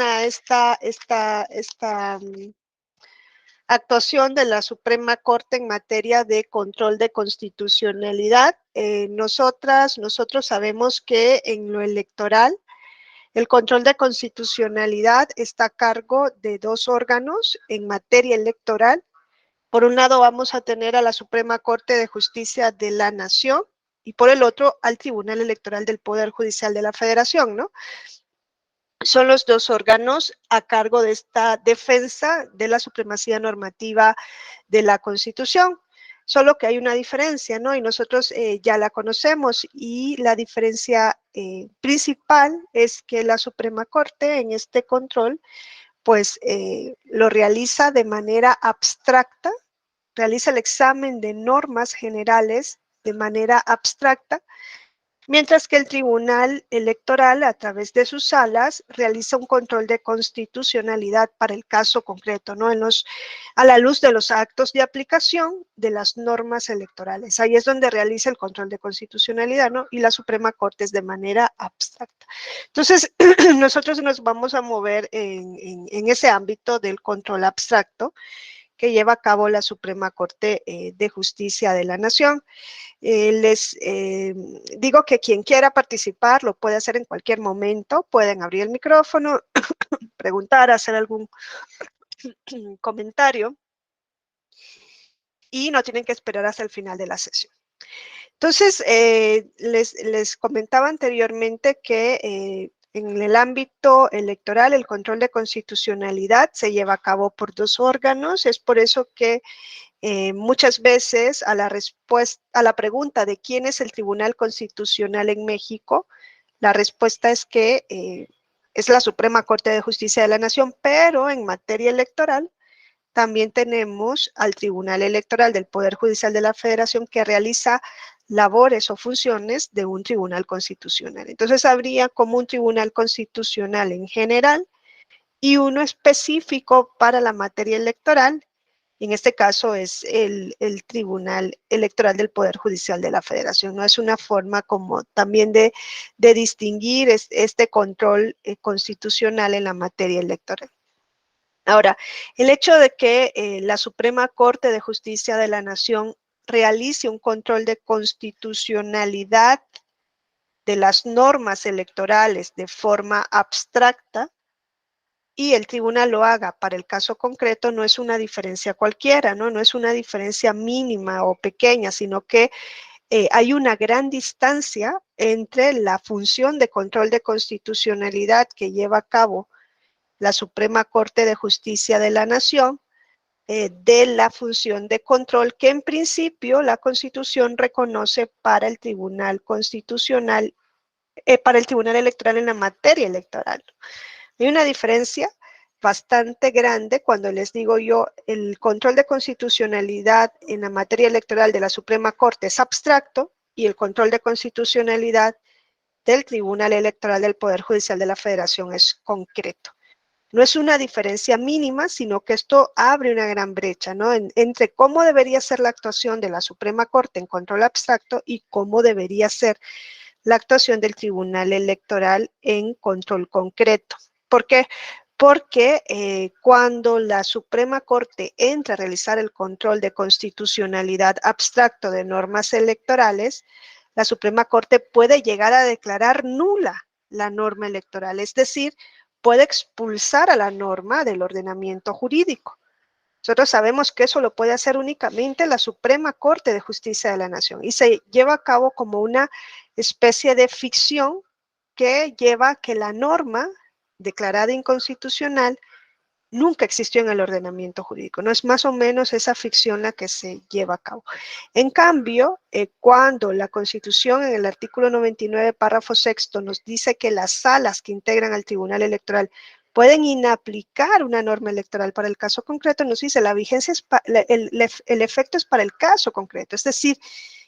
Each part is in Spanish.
esta actuación de la Suprema Corte en materia de control de constitucionalidad. Nosotros sabemos que en lo electoral, el control de constitucionalidad está a cargo de dos órganos en materia electoral. Por un lado vamos a tener a la Suprema Corte de Justicia de la Nación y por el otro al Tribunal Electoral del Poder Judicial de la Federación, ¿no? Son los dos órganos a cargo de esta defensa de la supremacía normativa de la Constitución. Solo que hay una diferencia, ¿no? Y nosotros ya la conocemos, y la diferencia principal es que la Suprema Corte en este control, pues lo realiza de manera abstracta, realiza el examen de normas generales de manera abstracta, mientras que el Tribunal Electoral, a través de sus salas, realiza un control de constitucionalidad para el caso concreto, ¿no? A la luz de los actos de aplicación de las normas electorales. Ahí es donde realiza el control de constitucionalidad, ¿no? Y la Suprema Corte es de manera abstracta. Entonces, nosotros nos vamos a mover en ese ámbito del control abstracto que lleva a cabo la Suprema Corte de Justicia de la Nación. Les digo que quien quiera participar lo puede hacer en cualquier momento. Pueden abrir el micrófono, preguntar, hacer algún comentario, y no tienen que esperar hasta el final de la sesión. Entonces, les comentaba anteriormente que en el ámbito electoral el control de constitucionalidad se lleva a cabo por dos órganos. Es por eso que muchas veces a la pregunta de quién es el Tribunal Constitucional en México, la respuesta es que es la Suprema Corte de Justicia de la Nación, pero en materia electoral también tenemos al Tribunal Electoral del Poder Judicial de la Federación, que realiza labores o funciones de un tribunal constitucional. Entonces habría como un tribunal constitucional en general y uno específico para la materia electoral. En este caso es el Tribunal Electoral del Poder Judicial de la Federación. No es una forma como también de distinguir este control constitucional en la materia electoral. Ahora, el hecho de que la Suprema Corte de Justicia de la Nación realice un control de constitucionalidad de las normas electorales de forma abstracta y el tribunal lo haga para el caso concreto, no es una diferencia cualquiera, ¿no? No es una diferencia mínima o pequeña, sino que hay una gran distancia entre la función de control de constitucionalidad que lleva a cabo la Suprema Corte de Justicia de la Nación, de la función de control que en principio la Constitución reconoce para el Tribunal Constitucional, para el Tribunal Electoral en la materia electoral. Hay una diferencia bastante grande cuando les digo yo, el control de constitucionalidad en la materia electoral de la Suprema Corte es abstracto y el control de constitucionalidad del Tribunal Electoral del Poder Judicial de la Federación es concreto. No es una diferencia mínima, sino que esto abre una gran brecha, ¿no? Entre cómo debería ser la actuación de la Suprema Corte en control abstracto y cómo debería ser la actuación del Tribunal Electoral en control concreto. ¿Por qué? Porque cuando la Suprema Corte entra a realizar el control de constitucionalidad abstracto de normas electorales, la Suprema Corte puede llegar a declarar nula la norma electoral, es decir, puede expulsar a la norma del ordenamiento jurídico. Nosotros sabemos que eso lo puede hacer únicamente la Suprema Corte de Justicia de la Nación y se lleva a cabo como una especie de ficción que lleva a que la norma declarada inconstitucional nunca existió en el ordenamiento jurídico. No es más o menos esa ficción la que se lleva a cabo. En cambio, cuando la Constitución en el artículo 99, párrafo sexto, nos dice que las salas que integran al Tribunal Electoral pueden inaplicar una norma electoral para el caso concreto, nos dice la vigencia es el efecto es para el caso concreto, es decir,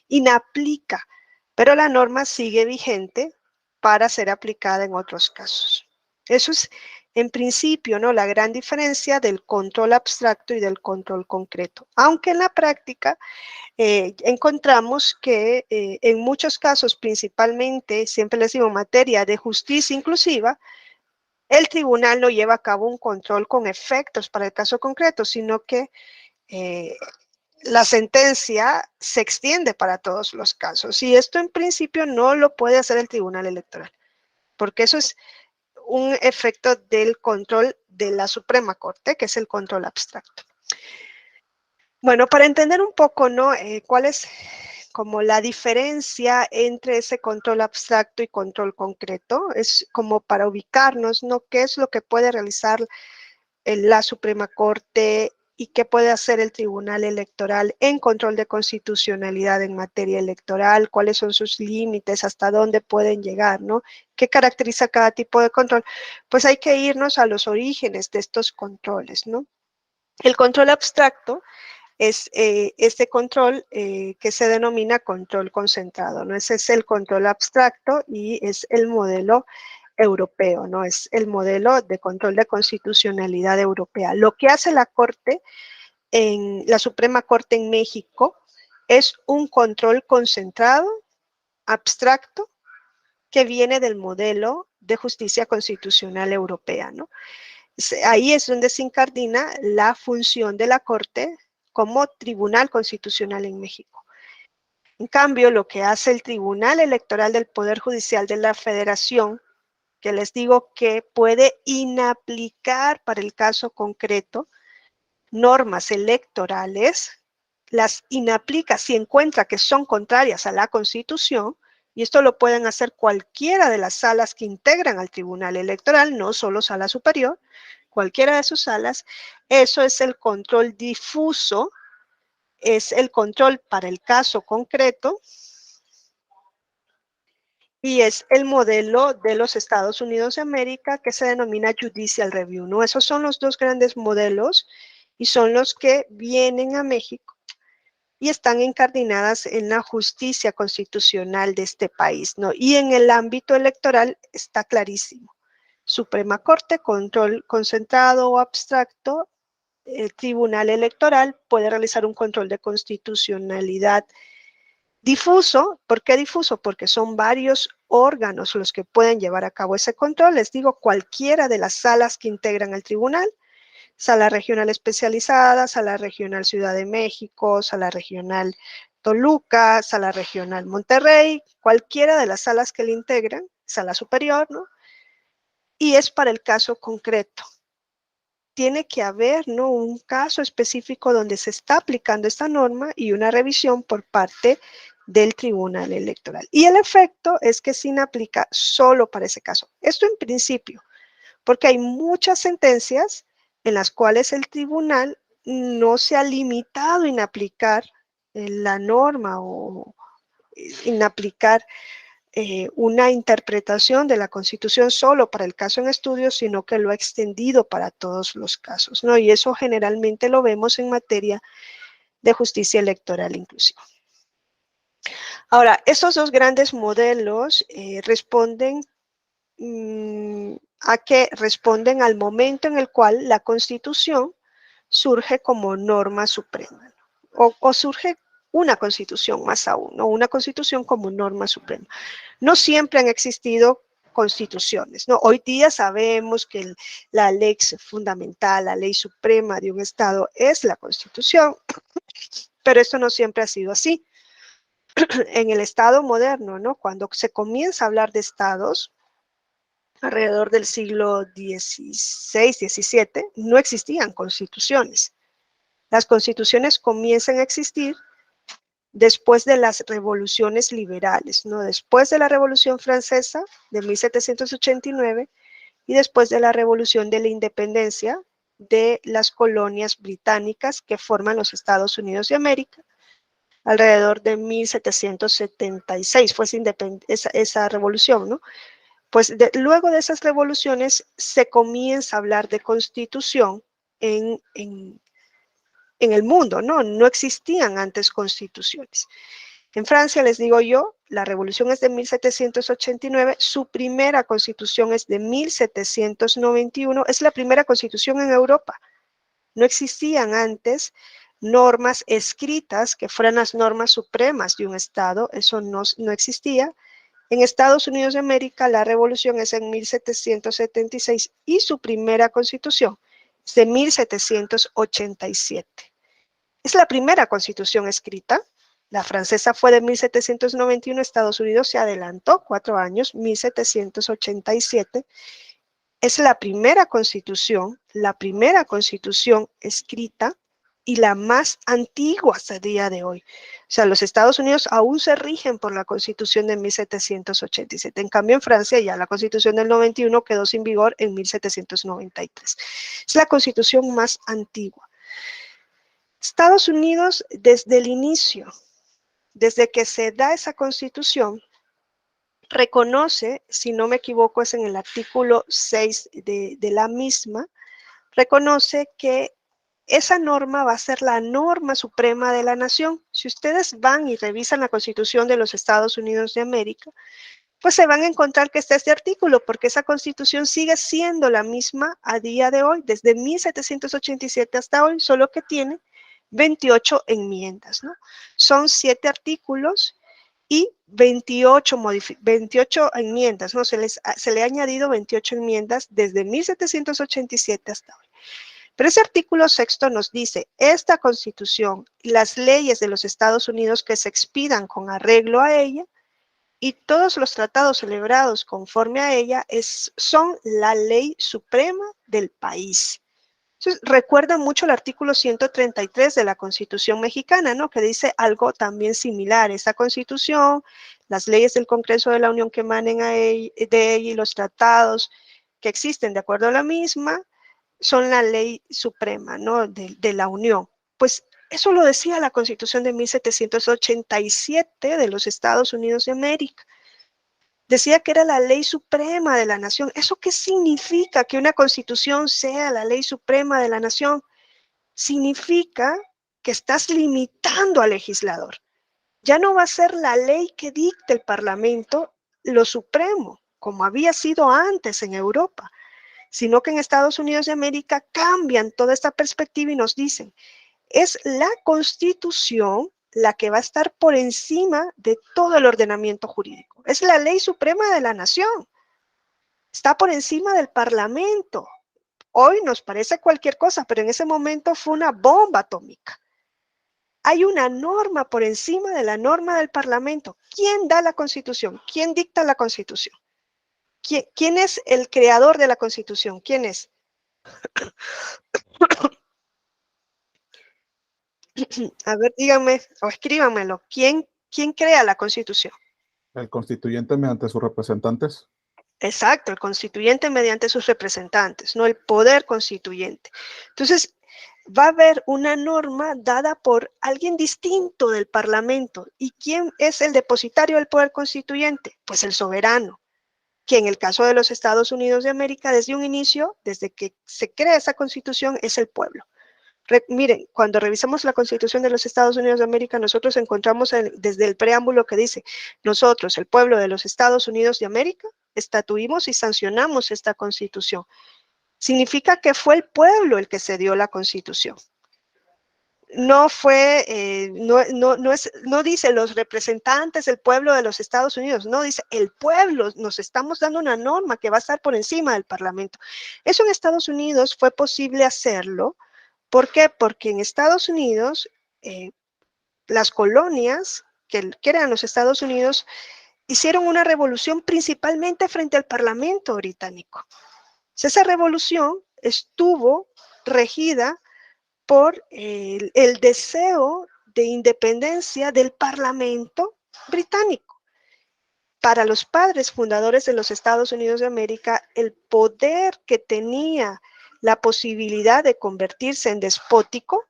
inaplica, pero la norma sigue vigente para ser aplicada en otros casos. Eso es, en principio, ¿no?, la gran diferencia del control abstracto y del control concreto. Aunque en la práctica encontramos que en muchos casos, principalmente, siempre les digo, materia de justicia inclusiva, el tribunal no lleva a cabo un control con efectos para el caso concreto, sino que la sentencia se extiende para todos los casos. Y esto en principio no lo puede hacer el Tribunal Electoral, porque eso es un efecto del control de la Suprema Corte, que es el control abstracto. Bueno, para entender un poco, ¿no? ¿Cuál es como la diferencia entre ese control abstracto y control concreto? Es como para ubicarnos, ¿no? ¿Qué es lo que puede realizar la Suprema Corte y qué puede hacer el Tribunal Electoral en control de constitucionalidad en materia electoral? ¿Cuáles son sus límites? ¿Hasta dónde pueden llegar, no? ¿Qué caracteriza cada tipo de control? Pues hay que irnos a los orígenes de estos controles, ¿no? El control abstracto es este control que se denomina control concentrado, ¿no? Ese es el control abstracto y es el modelo europeo, ¿no? Es el modelo de control de constitucionalidad europea. Lo que hace la Corte, en la Suprema Corte en México, es un control concentrado, abstracto, que viene del modelo de justicia constitucional europea, ¿no? Ahí es donde se incardina la función de la Corte como Tribunal Constitucional en México. En cambio, lo que hace el Tribunal Electoral del Poder Judicial de la Federación, que les digo que puede inaplicar para el caso concreto normas electorales, las inaplica si encuentra que son contrarias a la Constitución, y esto lo pueden hacer cualquiera de las salas que integran al Tribunal Electoral, no solo Sala Superior, cualquiera de sus salas. Eso es el control difuso, es el control para el caso concreto, y es el modelo de los Estados Unidos de América que se denomina Judicial Review, ¿no? Esos son los dos grandes modelos y son los que vienen a México y están incardinadas en la justicia constitucional de este país, ¿no? Y en el ámbito electoral está clarísimo. Suprema Corte, control concentrado o abstracto. El Tribunal Electoral puede realizar un control de constitucionalidad difuso. ¿Por qué difuso? Porque son varios órganos los que pueden llevar a cabo ese control. Les digo, cualquiera de las salas que integran el tribunal, sala regional especializada, sala regional Ciudad de México, sala regional Toluca, sala regional Monterrey, cualquiera de las salas que le integran, sala superior, ¿no? Y es para el caso concreto. Tiene que haber, ¿no?, un caso específico donde se está aplicando esta norma y una revisión por parte del Tribunal Electoral. Y el efecto es que se aplica solo para ese caso. Esto en principio, porque hay muchas sentencias en las cuales el tribunal no se ha limitado en aplicar la norma o en aplicar una interpretación de la Constitución solo para el caso en estudio, sino que lo ha extendido para todos los casos, ¿no? Y eso generalmente lo vemos en materia de justicia electoral inclusive. Ahora, estos dos grandes modelos responden al momento en el cual la Constitución surge como norma suprema, ¿no? o surge una Constitución más aún, ¿no? Una Constitución como norma suprema. No siempre han existido constituciones, ¿no? Hoy día sabemos que la ley fundamental, la ley suprema de un Estado es la Constitución, pero esto no siempre ha sido así. En el Estado moderno, ¿no?, cuando se comienza a hablar de Estados, alrededor del siglo XVI, XVII, no existían constituciones. Las constituciones comienzan a existir después de las revoluciones liberales, ¿no? Después de la Revolución Francesa de 1789 y después de la Revolución de la Independencia de las colonias británicas que forman los Estados Unidos de América, alrededor de 1776 fue esa revolución, ¿no? Pues luego de esas revoluciones se comienza a hablar de constitución en el mundo, ¿no? No existían antes constituciones. En Francia, les digo yo, la revolución es de 1789, su primera constitución es de 1791, es la primera constitución en Europa. No existían antes normas escritas que fueran las normas supremas de un Estado, eso no existía, En Estados Unidos de América, la revolución es en 1776 y su primera constitución es de 1787. Es la primera constitución escrita. La francesa fue de 1791, Estados Unidos se adelantó 4 años, 1787. Es la primera constitución escrita y la más antigua hasta el día de hoy. O sea, los Estados Unidos aún se rigen por la Constitución de 1787. En cambio, en Francia ya la Constitución del 91 quedó sin vigor en 1793. Es la Constitución más antigua. Estados Unidos, desde el inicio, desde que se da esa Constitución, reconoce, si no me equivoco, es en el artículo 6 de la misma, reconoce que esa norma va a ser la norma suprema de la nación. Si ustedes van y revisan la Constitución de los Estados Unidos de América, pues se van a encontrar que está este artículo, porque esa Constitución sigue siendo la misma a día de hoy, desde 1787 hasta hoy, solo que tiene 28 enmiendas, ¿no? Son 7 artículos y 28 enmiendas, ¿no? Se le ha añadido 28 enmiendas desde 1787 hasta hoy. Pero ese artículo sexto nos dice, esta Constitución y las leyes de los Estados Unidos que se expidan con arreglo a ella y todos los tratados celebrados conforme a ella son la ley suprema del país. Entonces, recuerda mucho el artículo 133 de la Constitución mexicana, ¿no? Que dice algo también similar. Esa Constitución, las leyes del Congreso de la Unión que emanen de ella y los tratados que existen de acuerdo a la misma, son la ley suprema, ¿no? de la Unión. Pues eso lo decía la Constitución de 1787 de los Estados Unidos de América. Decía que era la ley suprema de la nación. ¿Eso qué significa que una constitución sea la ley suprema de la nación? Significa que estás limitando al legislador. Ya no va a ser la ley que dicte el Parlamento lo supremo, como había sido antes en Europa, sino que en Estados Unidos de América cambian toda esta perspectiva y nos dicen, es la Constitución la que va a estar por encima de todo el ordenamiento jurídico. Es la ley suprema de la nación. Está por encima del Parlamento. Hoy nos parece cualquier cosa, pero en ese momento fue una bomba atómica. Hay una norma por encima de la norma del Parlamento. ¿Quién da la Constitución? ¿Quién dicta la Constitución? ¿Quién es el creador de la Constitución? ¿Quién es? A ver, díganme o escríbanmelo. ¿Quién crea la Constitución? El constituyente mediante sus representantes. Exacto, el constituyente mediante sus representantes, no el poder constituyente. Entonces, va a haber una norma dada por alguien distinto del Parlamento. ¿Y quién es el depositario del poder constituyente? Pues el soberano, que en el caso de los Estados Unidos de América, desde un inicio, desde que se crea esa Constitución, es el pueblo. Miren, cuando revisamos la Constitución de los Estados Unidos de América, nosotros encontramos desde el preámbulo que dice, nosotros, el pueblo de los Estados Unidos de América, estatuimos y sancionamos esta Constitución. Significa que fue el pueblo el que se dio la Constitución. No fue, no dice los representantes del pueblo de los Estados Unidos, no dice el pueblo, nos estamos dando una norma que va a estar por encima del Parlamento. Eso en Estados Unidos fue posible hacerlo. ¿Por qué? Porque en Estados Unidos, las colonias que eran los Estados Unidos hicieron una revolución principalmente frente al Parlamento británico. Esa revolución estuvo regida por el deseo de independencia del Parlamento británico. Para los padres fundadores de los Estados Unidos de América, el poder que tenía la posibilidad de convertirse en despótico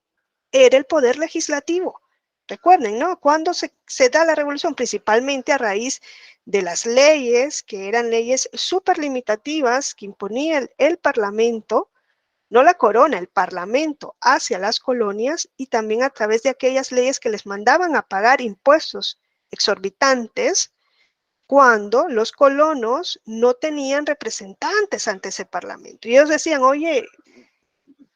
era el poder legislativo. Recuerden, ¿no? Cuando se da la revolución, principalmente a raíz de las leyes, que eran leyes súper limitativas que imponía el Parlamento, no la corona, el Parlamento hacia las colonias y también a través de aquellas leyes que les mandaban a pagar impuestos exorbitantes cuando los colonos no tenían representantes ante ese Parlamento. Y ellos decían, oye,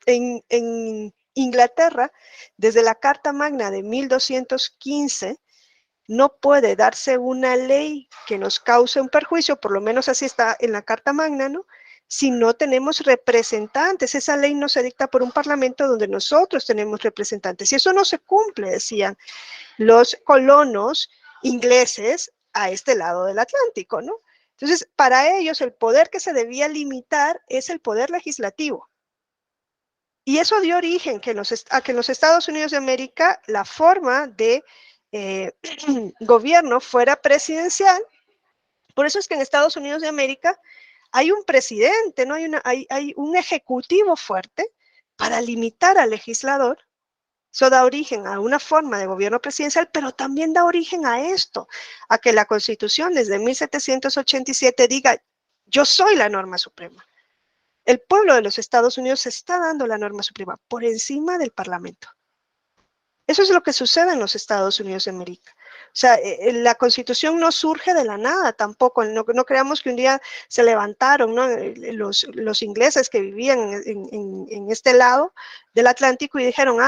en Inglaterra, desde la Carta Magna de 1215, no puede darse una ley que nos cause un perjuicio, por lo menos así está en la Carta Magna, ¿no? Si no tenemos representantes. Esa ley no se dicta por un parlamento donde nosotros tenemos representantes. Y eso no se cumple, decían los colonos ingleses a este lado del Atlántico, ¿no? Entonces, para ellos el poder que se debía limitar es el poder legislativo. Y eso dio origen a que en los Estados Unidos de América la forma de gobierno fuera presidencial. Por eso es que en Estados Unidos de América hay un presidente, ¿no? Hay un ejecutivo fuerte para limitar al legislador. Eso da origen a una forma de gobierno presidencial, pero también da origen a esto, a que la Constitución desde 1787 diga, yo soy la norma suprema. El pueblo de los Estados Unidos está dando la norma suprema por encima del Parlamento. Eso es lo que sucede en los Estados Unidos de América. O sea, la Constitución no surge de la nada tampoco. No creamos que un día se levantaron, ¿no? Los ingleses que vivían en este lado del Atlántico y dijeron,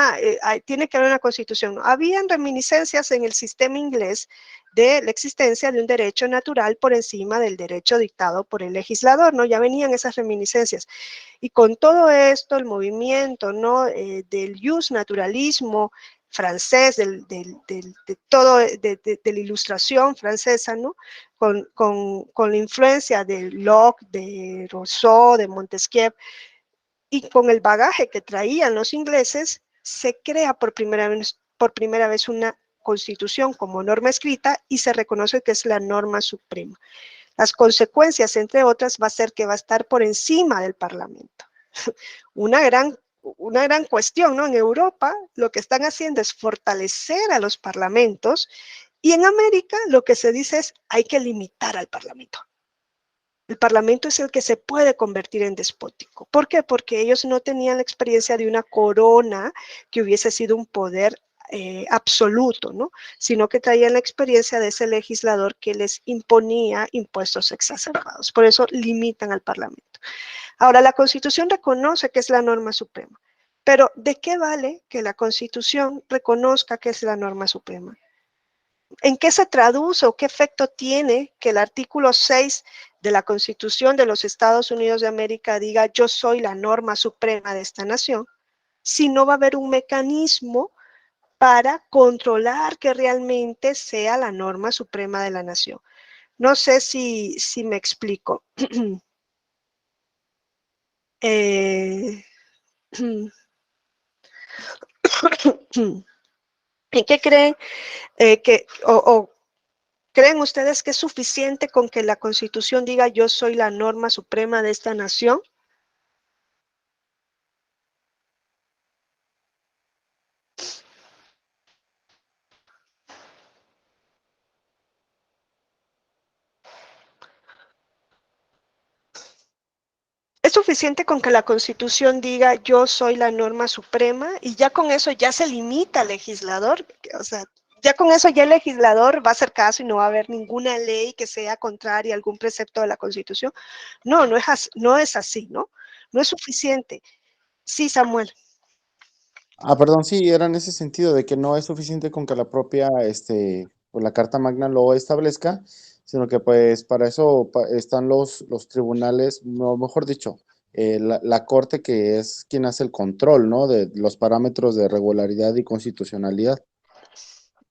tiene que haber una Constitución. Habían reminiscencias en el sistema inglés de la existencia de un derecho natural por encima del derecho dictado por el legislador, ¿no? Ya venían esas reminiscencias. Y con todo esto, el movimiento, ¿no? Del justnaturalismo francés, de la ilustración francesa, ¿no? Con la influencia de Locke, de Rousseau, de Montesquieu, y con el bagaje que traían los ingleses, se crea por primera vez una constitución como norma escrita y se reconoce que es la norma suprema. Las consecuencias, entre otras, va a ser que va a estar por encima del Parlamento. Una gran cuestión, ¿no? En Europa lo que están haciendo es fortalecer a los parlamentos y en América lo que se dice es hay que limitar al Parlamento. El Parlamento es el que se puede convertir en despótico. ¿Por qué? Porque ellos no tenían la experiencia de una corona que hubiese sido un poder absoluto, ¿no? Sino que traían la experiencia de ese legislador que les imponía impuestos exacerbados. Por eso limitan al Parlamento. Ahora, la Constitución reconoce que es la norma suprema, pero ¿de qué vale que la Constitución reconozca que es la norma suprema? ¿En qué se traduce o qué efecto tiene que el artículo 6 de la Constitución de los Estados Unidos de América diga yo soy la norma suprema de esta nación, si no va a haber un mecanismo para controlar que realmente sea la norma suprema de la nación? No sé si me explico. ¿Y qué creen creen ustedes que es suficiente con que la Constitución diga yo soy la norma suprema de esta nación? ¿Es suficiente con que la Constitución diga yo soy la norma suprema y ya con eso ya se limita al legislador? O sea, ya con eso ya el legislador va a hacer caso y no va a haber ninguna ley que sea contraria a algún precepto de la Constitución. No, no es así, ¿no? No es suficiente. Sí, Samuel. Perdón, sí, era en ese sentido de que no es suficiente con que la propia, pues la Carta Magna lo establezca, sino que pues para eso están los tribunales, no, mejor dicho, la Corte que es quien hace el control, ¿no? De los parámetros de regularidad y constitucionalidad.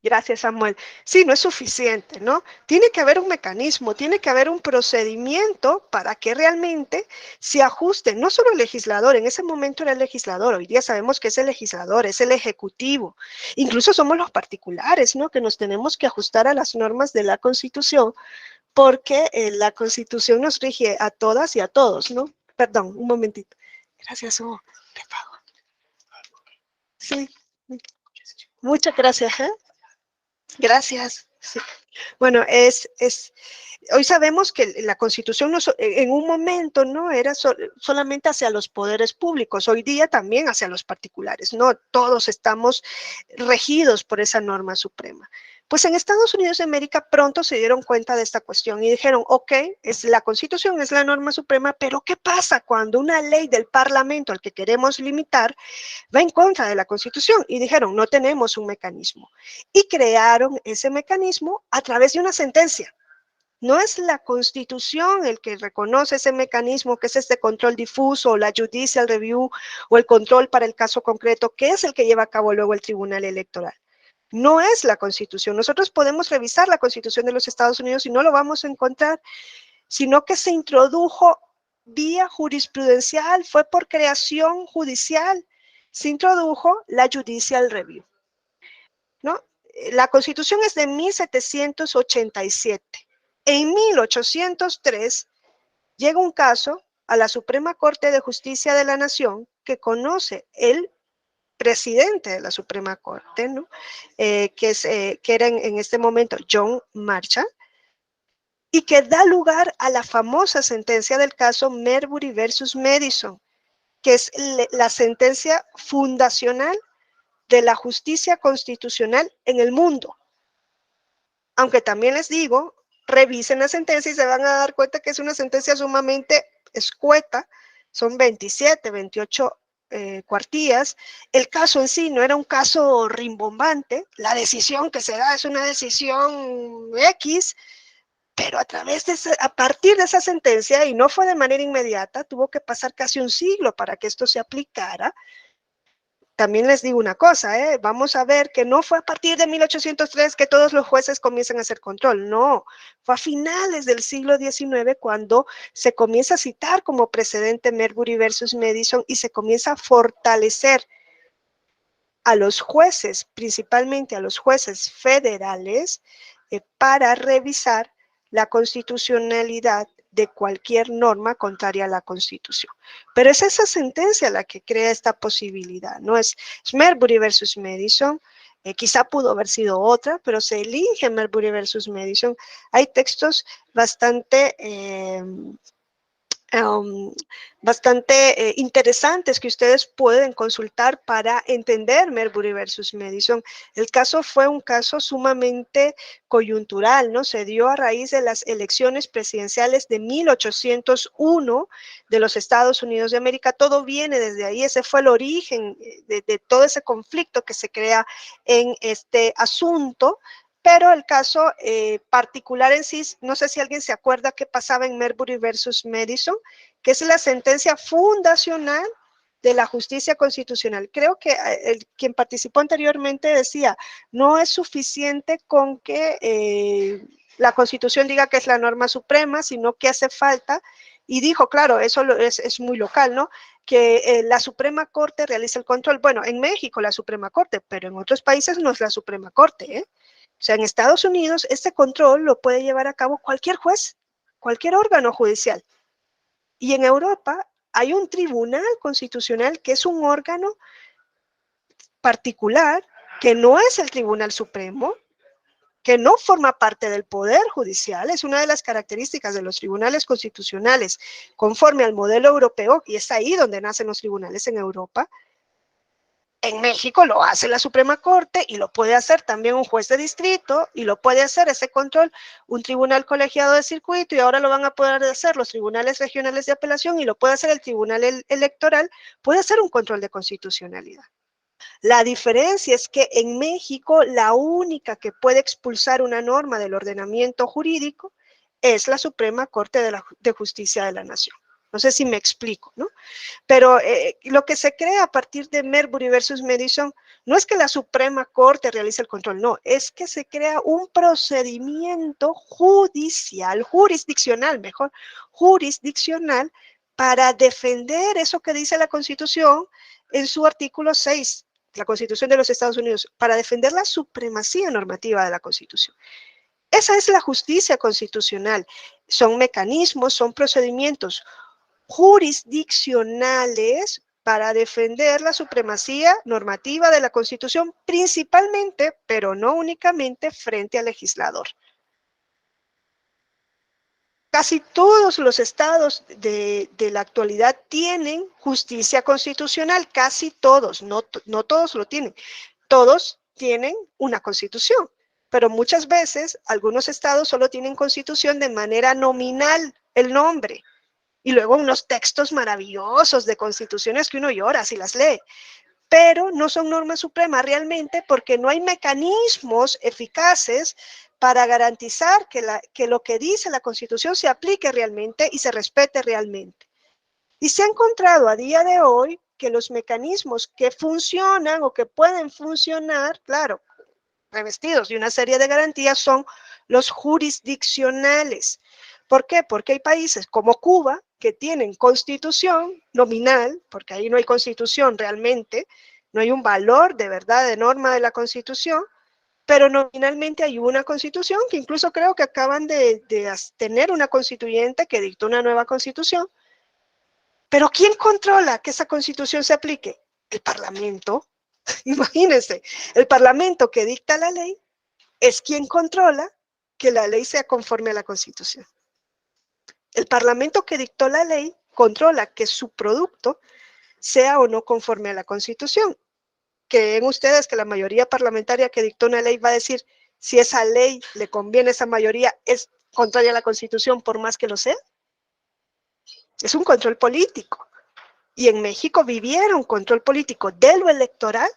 Gracias, Samuel. Sí, no es suficiente, ¿no? Tiene que haber un mecanismo, tiene que haber un procedimiento para que realmente se ajuste, no solo el legislador, en ese momento era el legislador, hoy día sabemos que es el legislador, es el ejecutivo, incluso somos los particulares, ¿no? Que nos tenemos que ajustar a las normas de la Constitución, porque la Constitución nos rige a todas y a todos, ¿no? Perdón, un momentito. Gracias, Hugo, te pago. Sí, muchas gracias, ¿eh? Gracias. Sí. Bueno, hoy sabemos que la Constitución en un momento no era solamente hacia los poderes públicos, hoy día también hacia los particulares, no todos estamos regidos por esa norma suprema. Pues en Estados Unidos de América pronto se dieron cuenta de esta cuestión y dijeron, ok, la Constitución es la norma suprema, pero ¿qué pasa cuando una ley del Parlamento al que queremos limitar va en contra de la Constitución? Y dijeron, no tenemos un mecanismo. Y crearon ese mecanismo a través de una sentencia. No es la Constitución el que reconoce ese mecanismo, que es este control difuso, o la judicial review, o el control para el caso concreto, que es el que lleva a cabo luego el Tribunal Electoral. No es la Constitución. Nosotros podemos revisar la Constitución de los Estados Unidos y no lo vamos a encontrar, sino que se introdujo vía jurisprudencial, fue por creación judicial, se introdujo la judicial review, ¿no? La Constitución es de 1787. En 1803 llega un caso a la Suprema Corte de Justicia de la Nación que conoce el presidente de la Suprema Corte, ¿no? que era en este momento John Marshall, y que da lugar a la famosa sentencia del caso Marbury versus Madison, que es la sentencia fundacional de la justicia constitucional en el mundo. Aunque también les digo, revisen la sentencia y se van a dar cuenta que es una sentencia sumamente escueta, son 27, 28 cuartillas. El caso en sí no era un caso rimbombante, la decisión que se da es una decisión X, pero a partir de esa sentencia, y no fue de manera inmediata, tuvo que pasar casi un siglo para que esto se aplicara. También les digo una cosa, vamos a ver que no fue a partir de 1803 que todos los jueces comienzan a hacer control, no, fue a finales del siglo XIX cuando se comienza a citar como precedente Marbury versus Madison y se comienza a fortalecer a los jueces, principalmente a los jueces federales, para revisar la constitucionalidad de cualquier norma contraria a la Constitución. Pero es esa sentencia la que crea esta posibilidad, no es Marbury versus Madison, quizá pudo haber sido otra, pero se elige Marbury versus Madison. Hay textos bastante interesantes que ustedes pueden consultar para entender Marbury versus Madison. El caso fue un caso sumamente coyuntural, ¿no? Se dio a raíz de las elecciones presidenciales de 1801 de los Estados Unidos de América. Todo viene desde ahí, ese fue el origen de todo ese conflicto que se crea en este asunto. Pero el caso particular en sí, no sé si alguien se acuerda qué pasaba en Marbury versus Madison, que es la sentencia fundacional de la justicia constitucional. Creo que quien participó anteriormente decía, no es suficiente con que la Constitución diga que es la norma suprema, sino que hace falta, y dijo, claro, eso es muy local, ¿no? Que la Suprema Corte realiza el control. Bueno, en México la Suprema Corte, pero en otros países no es la Suprema Corte, ¿eh? O sea, en Estados Unidos este control lo puede llevar a cabo cualquier juez, cualquier órgano judicial. Y en Europa hay un tribunal constitucional que es un órgano particular, que no es el Tribunal Supremo, que no forma parte del Poder Judicial, es una de las características de los tribunales constitucionales conforme al modelo europeo, y es ahí donde nacen los tribunales en Europa. En México lo hace la Suprema Corte y lo puede hacer también un juez de distrito y lo puede hacer ese control un tribunal colegiado de circuito y ahora lo van a poder hacer los tribunales regionales de apelación y lo puede hacer el tribunal electoral, puede hacer un control de constitucionalidad. La diferencia es que en México la única que puede expulsar una norma del ordenamiento jurídico es la Suprema Corte de Justicia de la Nación. No sé si me explico, ¿no? Pero lo que se crea a partir de Marbury versus Madison no es que la Suprema Corte realice el control, no, es que se crea un procedimiento judicial, jurisdiccional, mejor, jurisdiccional, para defender eso que dice la Constitución en su artículo 6, la Constitución de los Estados Unidos, para defender la supremacía normativa de la Constitución. Esa es la justicia constitucional. Son mecanismos, son procedimientos jurisdiccionales para defender la supremacía normativa de la Constitución, principalmente, pero no únicamente, frente al legislador. Casi todos los estados de la actualidad tienen justicia constitucional, casi todos, no todos lo tienen. Todos tienen una constitución, pero muchas veces algunos estados solo tienen constitución de manera nominal, el nombre, y luego unos textos maravillosos de constituciones que uno llora si las lee, pero no son normas supremas realmente porque no hay mecanismos eficaces para garantizar que lo que dice la Constitución se aplique realmente y se respete realmente. Y se ha encontrado a día de hoy que los mecanismos que funcionan o que pueden funcionar, claro, revestidos de una serie de garantías, son los jurisdiccionales. ¿Por qué? Porque hay países como Cuba que tienen constitución nominal, porque ahí no hay constitución realmente, no hay un valor de verdad de norma de la constitución, pero nominalmente hay una constitución que incluso creo que acaban de tener una constituyente que dictó una nueva constitución. Pero ¿quién controla que esa constitución se aplique? El Parlamento. Imagínense, el Parlamento que dicta la ley es quien controla que la ley sea conforme a la Constitución. El Parlamento que dictó la ley controla que su producto sea o no conforme a la Constitución. ¿Creen ustedes que la mayoría parlamentaria que dictó una ley va a decir si esa ley le conviene a esa mayoría es contraria a la Constitución por más que lo sea? Es un control político. Y en México vivieron control político de lo electoral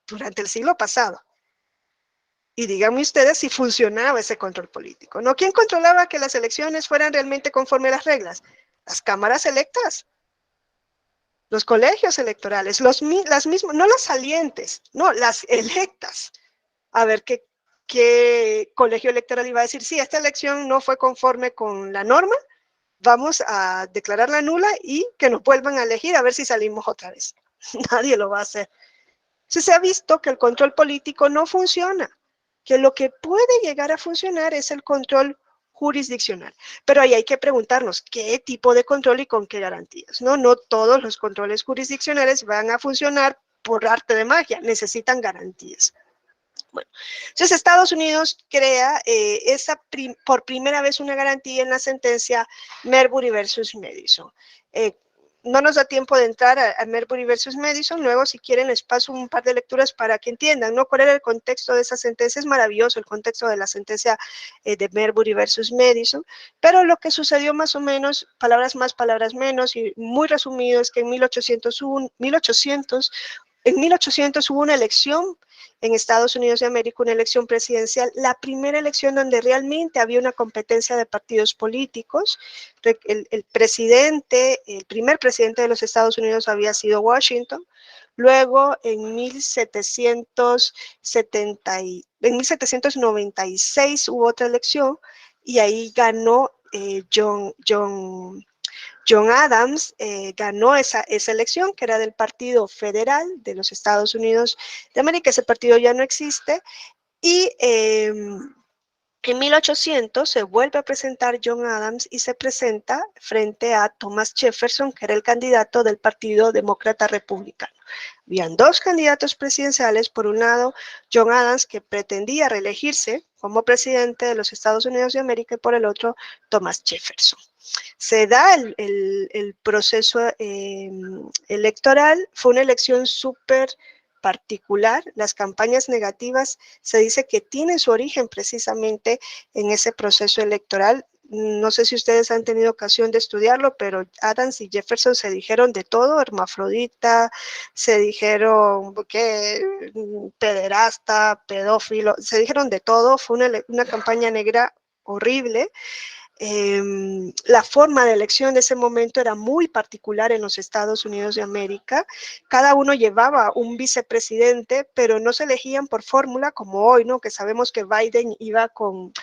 durante el siglo pasado. Y díganme ustedes si funcionaba ese control político, ¿no? ¿Quién controlaba que las elecciones fueran realmente conforme a las reglas? Las cámaras electas, los colegios electorales, las mismas, no las salientes, no, las electas. A ver qué colegio electoral iba a decir, sí, esta elección no fue conforme con la norma, vamos a declararla nula y que nos vuelvan a elegir a ver si salimos otra vez. Nadie lo va a hacer. Entonces se ha visto que el control político no funciona, que lo que puede llegar a funcionar es el control jurisdiccional. Pero ahí hay que preguntarnos qué tipo de control y con qué garantías, ¿no? No todos los controles jurisdiccionales van a funcionar por arte de magia, necesitan garantías. Bueno, entonces Estados Unidos crea por primera vez una garantía en la sentencia Marbury versus Madison. No nos da tiempo de entrar a Marbury versus Madison, luego si quieren les paso un par de lecturas para que entiendan, ¿no? Cuál era el contexto de esa sentencia. Es maravilloso el contexto de la sentencia de Marbury versus Madison, pero lo que sucedió más o menos, palabras más, palabras menos, y muy resumido, es que en 1800 hubo una elección en Estados Unidos de América, una elección presidencial, la primera elección donde realmente había una competencia de partidos políticos. El primer presidente de los Estados Unidos había sido Washington. Luego, en 1796 hubo otra elección y ahí ganó John Adams, ganó esa elección, que era del Partido Federal de los Estados Unidos de América. Ese partido ya no existe. Y en 1800 se vuelve a presentar John Adams y se presenta frente a Thomas Jefferson, que era el candidato del Partido Demócrata Republicano. Habían dos candidatos presidenciales, por un lado John Adams, que pretendía reelegirse como presidente de los Estados Unidos de América, y por el otro Thomas Jefferson. Se da el proceso electoral, fue una elección súper particular. Las campañas negativas se dice que tienen su origen precisamente en ese proceso electoral. No sé si ustedes han tenido ocasión de estudiarlo, pero Adams y Jefferson se dijeron de todo, hermafrodita, se dijeron que pederasta, pedófilo, se dijeron de todo. Fue una campaña negra horrible. La forma de elección de ese momento era muy particular en los Estados Unidos de América. Cada uno llevaba un vicepresidente, pero no se elegían por fórmula como hoy, ¿no? Que sabemos que Biden iba con...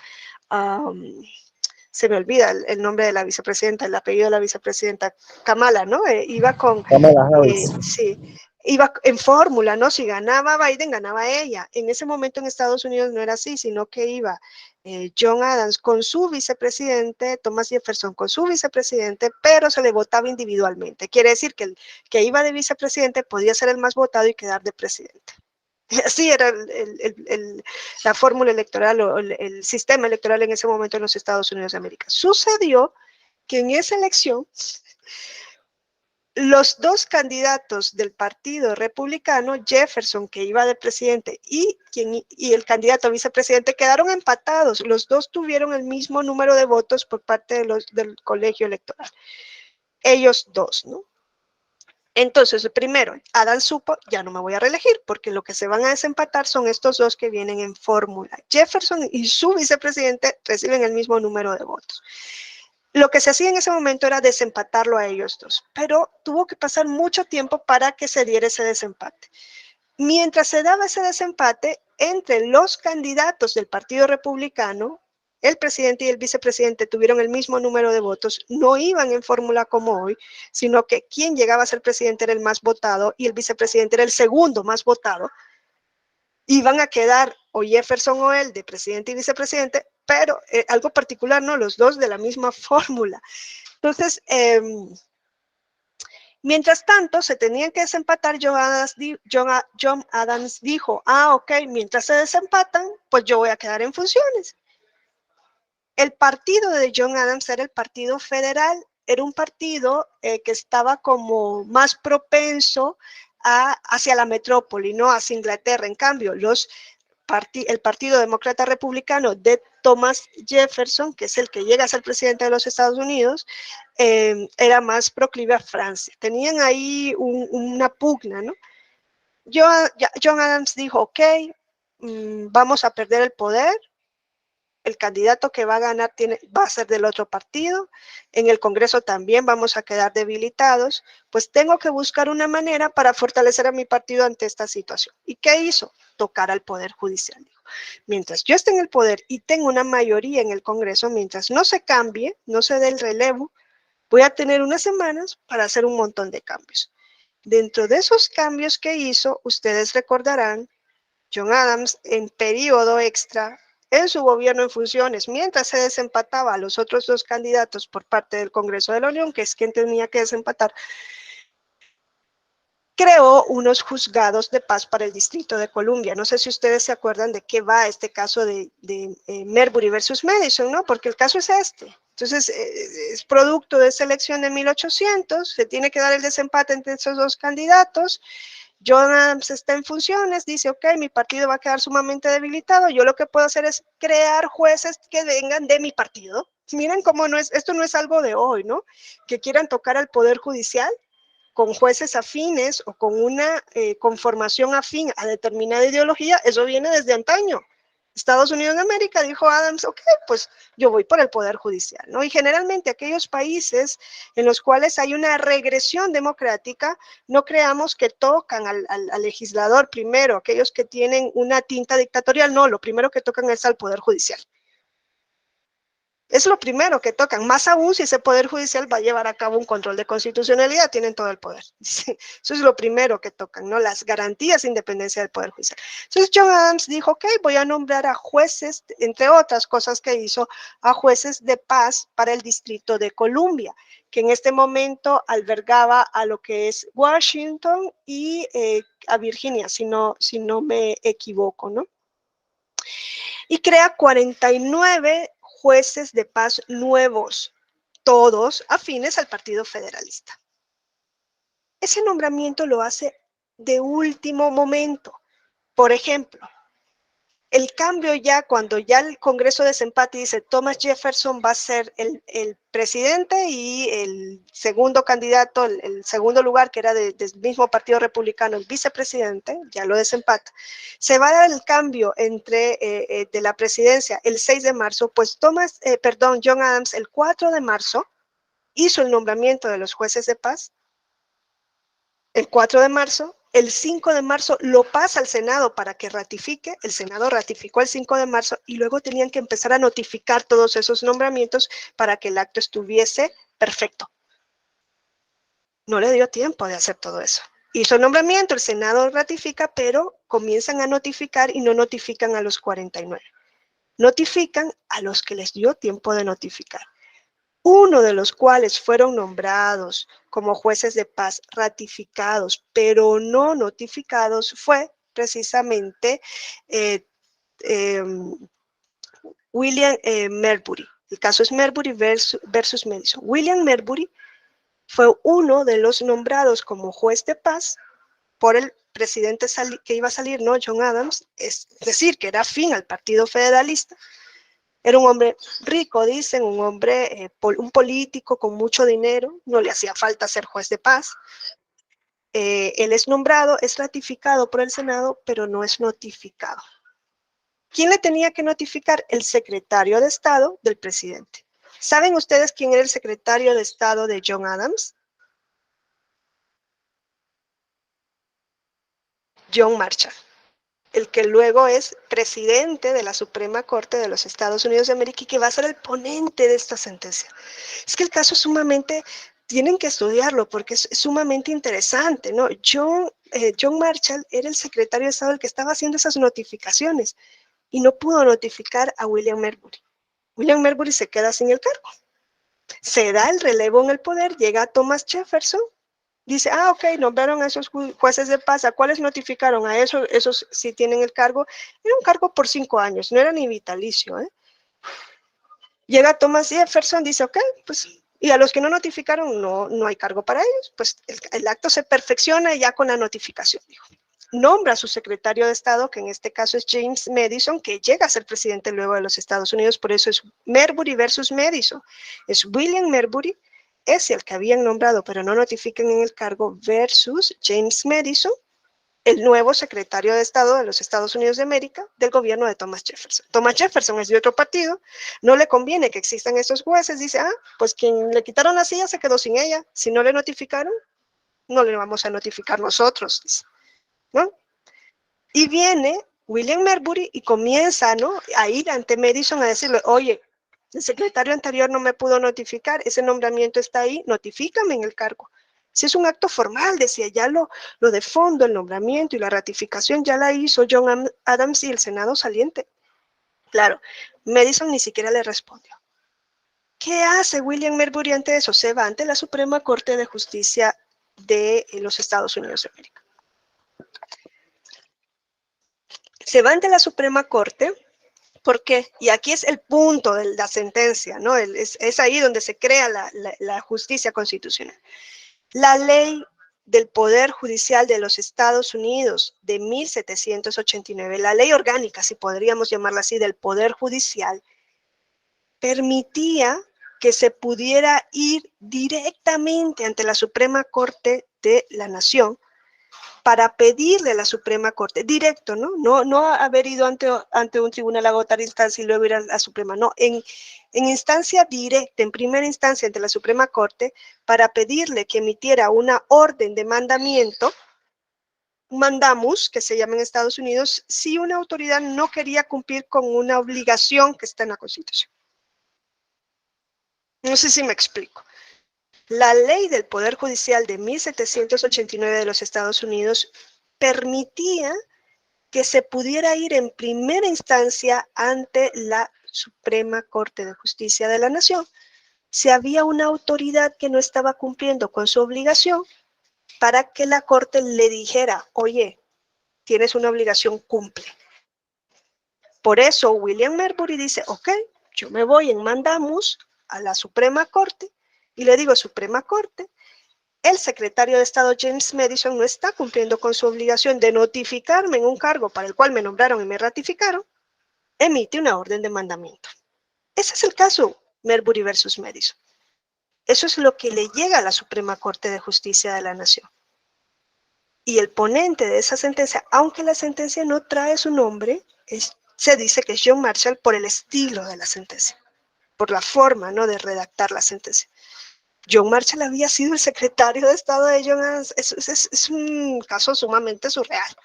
se me olvida el nombre de la vicepresidenta, el apellido de la vicepresidenta, Kamala, ¿no? Iba con... Kamala Harris. Sí, iba en fórmula, ¿no? Si ganaba Biden, ganaba ella. En ese momento en Estados Unidos no era así, sino que iba John Adams con su vicepresidente, Thomas Jefferson con su vicepresidente, pero se le votaba individualmente. Quiere decir que el que iba de vicepresidente podía ser el más votado y quedar de presidente. Así era la fórmula electoral o el sistema electoral en ese momento en los Estados Unidos de América. Sucedió que en esa elección los dos candidatos del Partido Republicano, Jefferson, que iba de presidente, y el candidato a vicepresidente, quedaron empatados. Los dos tuvieron el mismo número de votos por parte del colegio electoral. Ellos dos, ¿no? Entonces, primero, Adams supo, ya no me voy a reelegir, porque lo que se van a desempatar son estos dos que vienen en fórmula. Jefferson y su vicepresidente reciben el mismo número de votos. Lo que se hacía en ese momento era desempatarlo a ellos dos, pero tuvo que pasar mucho tiempo para que se diera ese desempate. Mientras se daba ese desempate, entre los candidatos del Partido Republicano, el presidente y el vicepresidente tuvieron el mismo número de votos, no iban en fórmula como hoy, sino que quien llegaba a ser presidente era el más votado y el vicepresidente era el segundo más votado. Iban a quedar o Jefferson o él de presidente y vicepresidente, pero algo particular, ¿no? Los dos de la misma fórmula. Entonces, mientras tanto, se tenían que desempatar. John Adams dijo, ok, mientras se desempatan, pues yo voy a quedar en funciones. El partido de John Adams era el Partido Federal, era un partido que estaba como más propenso hacia la metrópoli, no hacia Inglaterra. En cambio, el Partido Demócrata Republicano de Thomas Jefferson, que es el que llega a ser presidente de los Estados Unidos, era más proclive a Francia. Tenían ahí una pugna, ¿no? John Adams dijo, ok, vamos a perder el poder, el candidato que va a ganar va a ser del otro partido, en el Congreso también vamos a quedar debilitados, pues tengo que buscar una manera para fortalecer a mi partido ante esta situación. ¿Y qué hizo? Tocar al Poder Judicial. Dijo, mientras yo esté en el poder y tengo una mayoría en el Congreso, mientras no se cambie, no se dé el relevo, voy a tener unas semanas para hacer un montón de cambios. Dentro de esos cambios que hizo, ustedes recordarán, John Adams en periodo extra, en su gobierno en funciones, mientras se desempataba a los otros dos candidatos por parte del Congreso de la Unión, que es quien tenía que desempatar, creó unos juzgados de paz para el Distrito de Columbia. No sé si ustedes se acuerdan de qué va este caso de Marbury versus Madison, ¿no? Porque el caso es este. Entonces, es producto de esa elección de 1800, se tiene que dar el desempate entre esos dos candidatos. John Adams está en funciones, dice, ok, mi partido va a quedar sumamente debilitado, yo lo que puedo hacer es crear jueces que vengan de mi partido. Miren cómo esto no es algo de hoy, ¿no? Que quieran tocar al Poder Judicial con jueces afines o con una conformación afín a determinada ideología, eso viene desde antaño. Estados Unidos de América, dijo Adams, ok, pues yo voy por el Poder Judicial, ¿no? Y generalmente aquellos países en los cuales hay una regresión democrática, no creamos que tocan al legislador primero, aquellos que tienen una tinta dictatorial, no, lo primero que tocan es al Poder Judicial. Es lo primero que tocan, más aún si ese Poder Judicial va a llevar a cabo un control de constitucionalidad, tienen todo el poder. Eso es lo primero que tocan, ¿no? Las garantías de independencia del Poder Judicial. Entonces John Adams dijo, ok, voy a nombrar a jueces, entre otras cosas que hizo, a jueces de paz para el Distrito de Columbia, que en este momento albergaba a lo que es Washington y a Virginia, si no me equivoco, ¿no? Y crea 49 jueces de paz nuevos, todos afines al Partido Federalista. Ese nombramiento lo hace de último momento. Por ejemplo, el cambio ya cuando ya el Congreso desempate y dice Thomas Jefferson va a ser el presidente y el segundo candidato, el segundo lugar que era del mismo Partido Republicano, el vicepresidente, ya lo desempata. Se va a dar el cambio entre de la presidencia el 6 de marzo, pues John Adams el 4 de marzo hizo el nombramiento de los jueces de paz. El 4 de marzo, el 5 de marzo lo pasa al Senado para que ratifique, el Senado ratificó el 5 de marzo y luego tenían que empezar a notificar todos esos nombramientos para que el acto estuviese perfecto. No le dio tiempo de hacer todo eso. Hizo el nombramiento, el Senado ratifica, pero comienzan a notificar y no notifican a los 49. Notifican a los que les dio tiempo de notificar. Uno de los cuales fueron nombrados como jueces de paz ratificados, pero no notificados, fue precisamente William Marbury. El caso es Marbury versus Madison. William Marbury fue uno de los nombrados como juez de paz por el presidente que iba a salir, ¿no? John Adams, es decir, que era afín al Partido Federalista. Era un hombre rico, dicen, un hombre, un político con mucho dinero, no le hacía falta ser juez de paz. Él es nombrado, es ratificado por el Senado, pero no es notificado. ¿Quién le tenía que notificar? El secretario de Estado del presidente. ¿Saben ustedes quién era el secretario de Estado de John Adams? John Marshall, el que luego es presidente de la Suprema Corte de los Estados Unidos de América y que va a ser el ponente de esta sentencia. Es que el caso es sumamente, tienen que estudiarlo porque es sumamente interesante, ¿no? John Marshall era el secretario de Estado el que estaba haciendo esas notificaciones y no pudo notificar a William Marbury. William Marbury se queda sin el cargo. Se da el relevo en el poder, llega Thomas Jefferson, dice, ok, nombraron a esos jueces de paz, ¿a cuáles notificaron? A esos sí tienen el cargo. Era un cargo por 5 años, no era ni vitalicio, ¿eh? Llega Thomas Jefferson, dice, ok, pues, y a los que no notificaron, no hay cargo para ellos, pues el acto se perfecciona ya con la notificación, dijo. Nombra a su secretario de Estado, que en este caso es James Madison, que llega a ser presidente luego de los Estados Unidos, por eso es Marbury versus Madison. Es William Marbury, es el que habían nombrado, pero no notifican en el cargo, versus James Madison, el nuevo secretario de Estado de los Estados Unidos de América del gobierno de Thomas Jefferson. Thomas Jefferson es de otro partido, no le conviene que existan estos jueces, dice, pues quien le quitaron la silla se quedó sin ella, si no le notificaron, no le vamos a notificar nosotros, dice, ¿no? Y viene William Marbury y comienza, ¿no?, a ir ante Madison a decirle, oye, el secretario anterior no me pudo notificar, ese nombramiento está ahí, notifícame en el cargo. Si es un acto formal, decía, ya lo de fondo, el nombramiento y la ratificación ya la hizo John Adams y el Senado saliente. Claro, Madison ni siquiera le respondió. ¿Qué hace William Marbury ante eso? Se va ante la Suprema Corte de Justicia de los Estados Unidos de América. Se va ante la Suprema Corte. ¿Por qué? Y aquí es el punto de la sentencia, ¿no? Es ahí donde se crea la justicia constitucional. La ley del Poder Judicial de los Estados Unidos de 1789, la ley orgánica, si podríamos llamarla así, del Poder Judicial, permitía que se pudiera ir directamente ante la Suprema Corte de la Nación para pedirle a la Suprema Corte, directo, ¿no? No haber ido ante un tribunal a agotar instancia y luego ir a la Suprema, no, en instancia directa, en primera instancia ante la Suprema Corte, para pedirle que emitiera una orden de mandamiento, mandamus, que se llama en Estados Unidos, si una autoridad no quería cumplir con una obligación que está en la Constitución. No sé si me explico. La ley del Poder Judicial de 1789 de los Estados Unidos permitía que se pudiera ir en primera instancia ante la Suprema Corte de Justicia de la Nación si había una autoridad que no estaba cumpliendo con su obligación, para que la Corte le dijera, oye, tienes una obligación, cumple. Por eso William Marbury dice, ok, yo me voy en mandamus a la Suprema Corte y le digo, Suprema Corte, el secretario de Estado James Madison no está cumpliendo con su obligación de notificarme en un cargo para el cual me nombraron y me ratificaron, emite una orden de mandamiento. Ese es el caso Marbury versus Madison. Eso es lo que le llega a la Suprema Corte de Justicia de la Nación. Y el ponente de esa sentencia, aunque la sentencia no trae su nombre, se dice que es John Marshall por el estilo de la sentencia, por la forma, ¿no?, de redactar la sentencia. John Marshall había sido el secretario de Estado de John Adams. Es un caso sumamente surreal.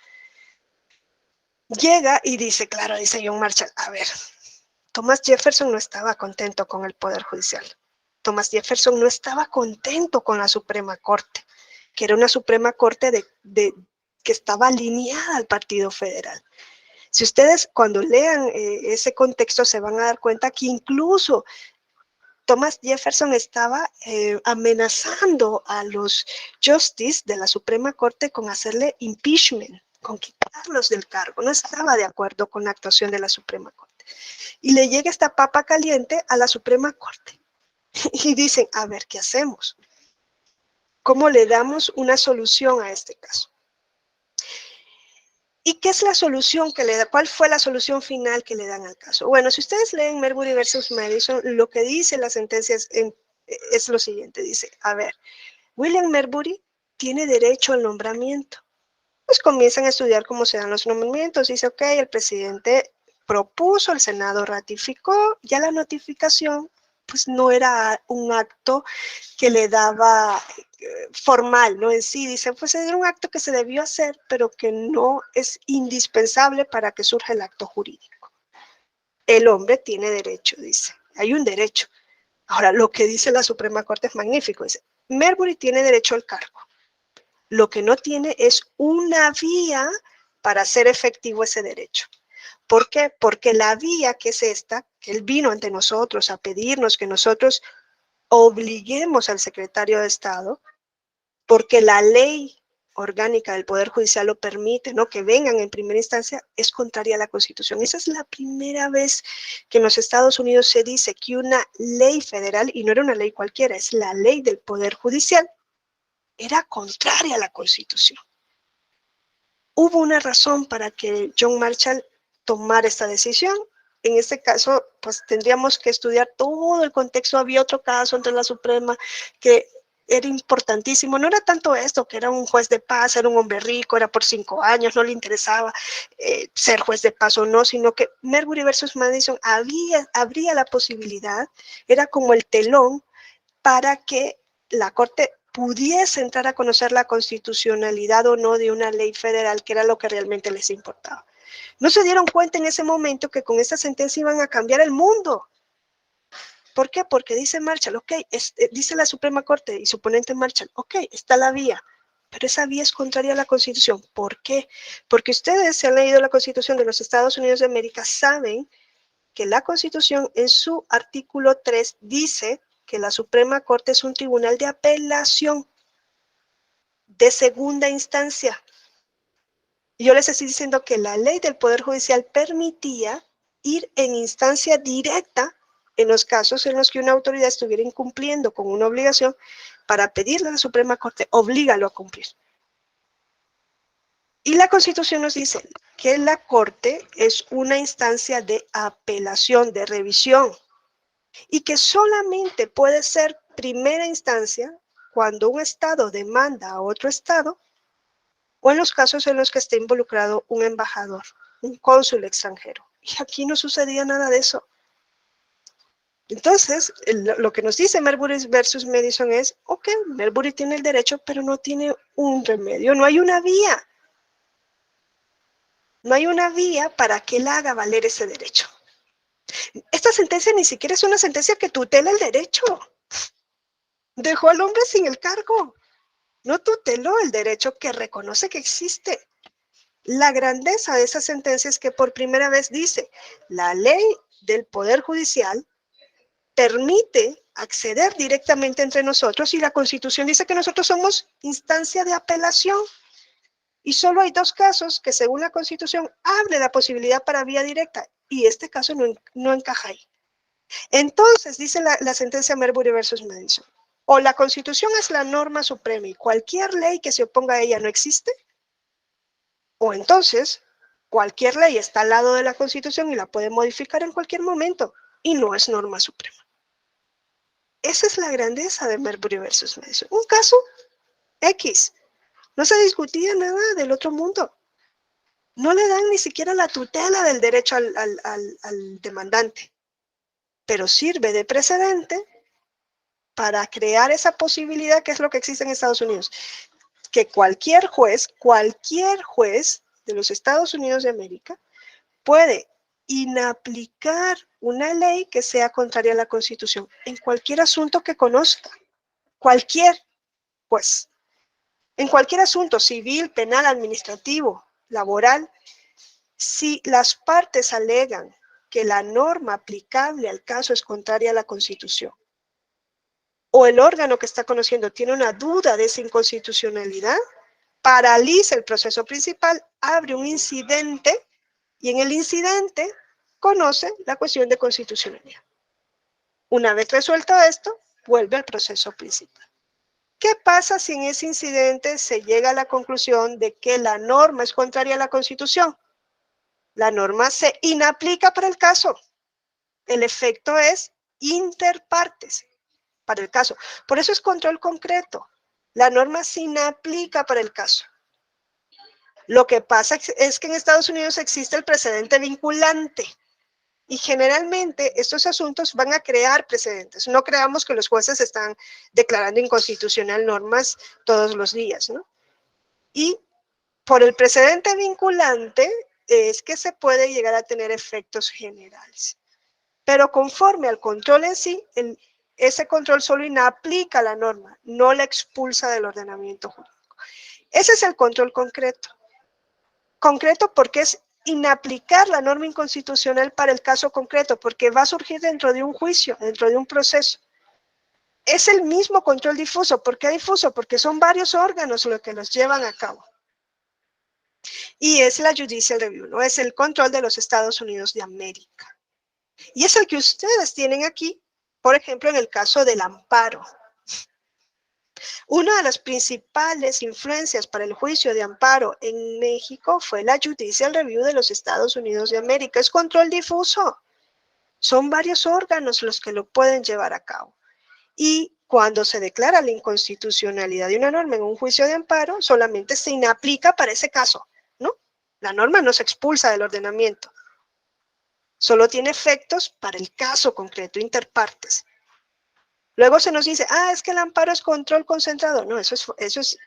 Llega y dice, claro, dice John Marshall, a ver, Thomas Jefferson no estaba contento con el Poder Judicial. Thomas Jefferson no estaba contento con la Suprema Corte, que era una Suprema Corte que estaba alineada al Partido Federal. Si ustedes cuando lean ese contexto se van a dar cuenta que incluso Thomas Jefferson estaba amenazando a los justices de la Suprema Corte con hacerle impeachment, con quitarlos del cargo. No estaba de acuerdo con la actuación de la Suprema Corte. Y le llega esta papa caliente a la Suprema Corte. Y dicen, a ver, ¿qué hacemos? ¿Cómo le damos una solución a este caso? ¿Y qué es la solución que le da? ¿Cuál fue la solución final que le dan al caso? Bueno, si ustedes leen Marbury versus Madison, lo que dice la sentencia es lo siguiente. Dice, a ver, William Marbury tiene derecho al nombramiento. Pues comienzan a estudiar cómo se dan los nombramientos. Dice, ok, el presidente propuso, el Senado ratificó, ya la notificación pues no era un acto que le daba formal, ¿no? En sí, dice, pues era un acto que se debió hacer, pero que no es indispensable para que surja el acto jurídico. El hombre tiene derecho, dice, hay un derecho. Ahora, lo que dice la Suprema Corte es magnífico, dice, Marbury tiene derecho al cargo. Lo que no tiene es una vía para hacer efectivo ese derecho. ¿Por qué? Porque la vía que es esta, que él vino ante nosotros a pedirnos que nosotros obliguemos al secretario de Estado, porque la ley orgánica del Poder Judicial lo permite, ¿no? Que vengan en primera instancia, es contraria a la Constitución. Esa es la primera vez que en los Estados Unidos se dice que una ley federal, y no era una ley cualquiera, es la ley del Poder Judicial, era contraria a la Constitución. Hubo una razón para que John Marshall tomara esta decisión. En este caso, pues tendríamos que estudiar todo el contexto. Había otro caso ante la Suprema que era importantísimo. No era tanto esto, que era un juez de paz, era un hombre rico, era por 5 años, no le interesaba ser juez de paz o no, sino que Marbury versus Madison habría la posibilidad, era como el telón para que la Corte pudiese entrar a conocer la constitucionalidad o no de una ley federal, que era lo que realmente les importaba. No se dieron cuenta en ese momento que con esta sentencia iban a cambiar el mundo. ¿Por qué? Porque dice Marshall, ok, dice la Suprema Corte y su ponente Marshall, ok, está la vía, pero esa vía es contraria a la Constitución. ¿Por qué? Porque ustedes, se han leído la Constitución de los Estados Unidos de América, saben que la Constitución en su artículo 3 dice que la Suprema Corte es un tribunal de apelación de segunda instancia. Y yo les estoy diciendo que la ley del Poder Judicial permitía ir en instancia directa en los casos en los que una autoridad estuviera incumpliendo con una obligación para pedirle a la Suprema Corte, oblígalo a cumplir. Y la Constitución nos dice que la Corte es una instancia de apelación, de revisión, y que solamente puede ser primera instancia cuando un Estado demanda a otro Estado o en los casos en los que esté involucrado un embajador, un cónsul extranjero. Y aquí no sucedía nada de eso. Entonces, lo que nos dice Marbury versus Madison es, ok, Marbury tiene el derecho, pero no tiene un remedio, no hay una vía. No hay una vía para que él haga valer ese derecho. Esta sentencia ni siquiera es una sentencia que tutela el derecho. Dejó al hombre sin el cargo. No tuteló el derecho que reconoce que existe. La grandeza de esa sentencia es que por primera vez dice, la ley del Poder Judicial permite acceder directamente entre nosotros y la Constitución dice que nosotros somos instancia de apelación. Y solo hay 2 casos que según la Constitución abre la posibilidad para vía directa y este caso no encaja ahí. Entonces, dice la sentencia Marbury versus Madison, o la Constitución es la norma suprema y cualquier ley que se oponga a ella no existe, o entonces cualquier ley está al lado de la Constitución y la puede modificar en cualquier momento y no es norma suprema. Esa es la grandeza de Marbury versus Madison. Un caso X. No se discutía nada del otro mundo. No le dan ni siquiera la tutela del derecho al demandante, pero sirve de precedente para crear esa posibilidad que es lo que existe en Estados Unidos, que cualquier juez de los Estados Unidos de América puede inaplicar una ley que sea contraria a la Constitución en cualquier asunto que conozca, cualquier juez, en cualquier asunto civil, penal, administrativo, laboral. Si las partes alegan que la norma aplicable al caso es contraria a la Constitución, o el órgano que está conociendo tiene una duda de esa inconstitucionalidad, paraliza el proceso principal, abre un incidente y en el incidente conoce la cuestión de constitucionalidad. Una vez resuelto esto, vuelve al proceso principal. ¿Qué pasa si en ese incidente se llega a la conclusión de que la norma es contraria a la Constitución? La norma se inaplica para el caso. El efecto es inter partes para el caso. Por eso es control concreto. La norma se inaplica para el caso. Lo que pasa es que en Estados Unidos existe el precedente vinculante. Y generalmente estos asuntos van a crear precedentes. No creamos que los jueces están declarando inconstitucional normas todos los días, ¿no? Y por el precedente vinculante es que se puede llegar a tener efectos generales. Pero conforme al control en sí, ese control solo inaplica la norma, no la expulsa del ordenamiento jurídico. Ese es el control concreto. Concreto porque es inaplicar la norma inconstitucional para el caso concreto, porque va a surgir dentro de un juicio, dentro de un proceso. Es el mismo control difuso. ¿Por qué difuso? Porque son varios órganos los que los llevan a cabo. Y es la Judicial Review, ¿no? Es el control de los Estados Unidos de América. Y es el que ustedes tienen aquí, por ejemplo, en el caso del amparo. Una de las principales influencias para el juicio de amparo en México fue la Judicial Review de los Estados Unidos de América. Es control difuso. Son varios órganos los que lo pueden llevar a cabo. Y cuando se declara la inconstitucionalidad de una norma en un juicio de amparo, solamente se inaplica para ese caso, ¿no? La norma no se expulsa del ordenamiento. Solo tiene efectos para el caso concreto, interpartes. Luego se nos dice, es que el amparo es control concentrado. No, eso es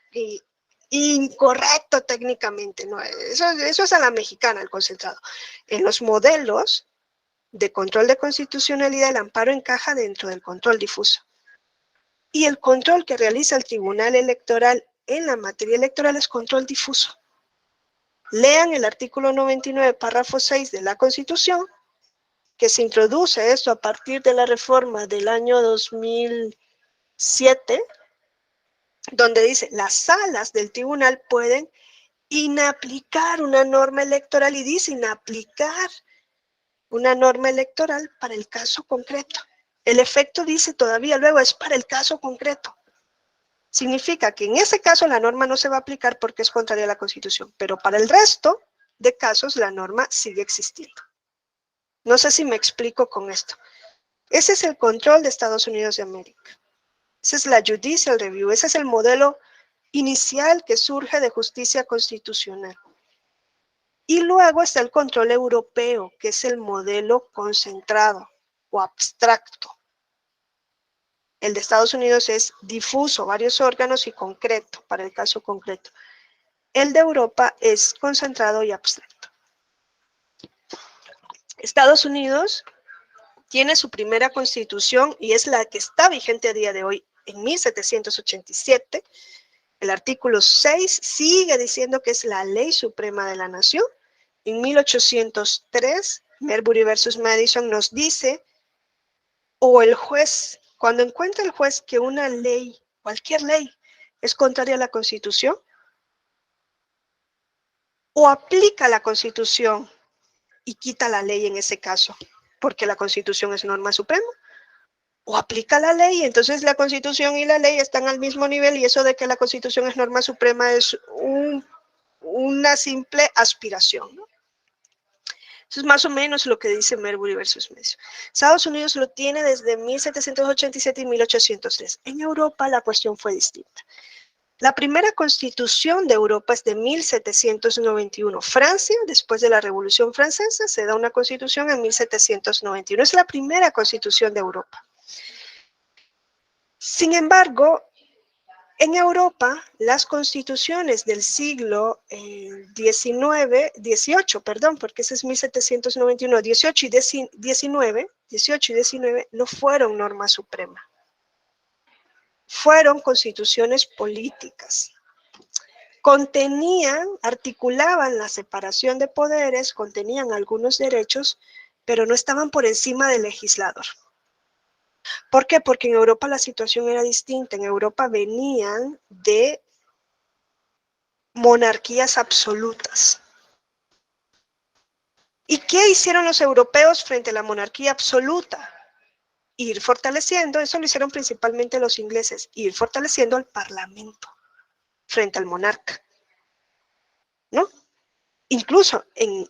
incorrecto técnicamente. No, eso es a la mexicana, el concentrado. En los modelos de control de constitucionalidad, el amparo encaja dentro del control difuso. Y el control que realiza el Tribunal Electoral en la materia electoral es control difuso. Lean el artículo 99, párrafo 6 de la Constitución, que se introduce esto a partir de la reforma del año 2007, donde dice, las salas del tribunal pueden inaplicar una norma electoral, y dice inaplicar una norma electoral para el caso concreto. El efecto dice todavía luego es para el caso concreto. Significa que en ese caso la norma no se va a aplicar porque es contraria a la Constitución, pero para el resto de casos la norma sigue existiendo. No sé si me explico con esto. Ese es el control de Estados Unidos de América. Esa es la Judicial Review. Ese es el modelo inicial que surge de justicia constitucional. Y luego está el control europeo, que es el modelo concentrado o abstracto. El de Estados Unidos es difuso, varios órganos y concreto, para el caso concreto. El de Europa es concentrado y abstracto. Estados Unidos tiene su primera constitución y es la que está vigente a día de hoy en 1787. El artículo 6 sigue diciendo que es la ley suprema de la nación. En 1803, Marbury versus Madison nos dice, o el juez, cuando encuentra el juez que una ley, cualquier ley, es contraria a la Constitución, o aplica la Constitución y quita la ley en ese caso, porque la Constitución es norma suprema, o aplica la ley, entonces la Constitución y la ley están al mismo nivel, y eso de que la Constitución es norma suprema es una simple aspiración, ¿no? Eso es más o menos lo que dice Marbury versus Madison. Estados Unidos lo tiene desde 1787 y 1803. En Europa la cuestión fue distinta. La primera constitución de Europa es de 1791. Francia, después de la Revolución Francesa, se da una constitución en 1791. Es la primera constitución de Europa. Sin embargo, en Europa, las constituciones del siglo XVIII, porque ese es 1791, 18 y 19 no fueron norma suprema. Fueron constituciones políticas. Contenían, articulaban la separación de poderes, contenían algunos derechos, pero no estaban por encima del legislador. ¿Por qué? Porque en Europa la situación era distinta. En Europa venían de monarquías absolutas. ¿Y qué hicieron los europeos frente a la monarquía absoluta? ir fortaleciendo, eso lo hicieron principalmente los ingleses, ir fortaleciendo al parlamento frente al monarca, ¿no? Incluso en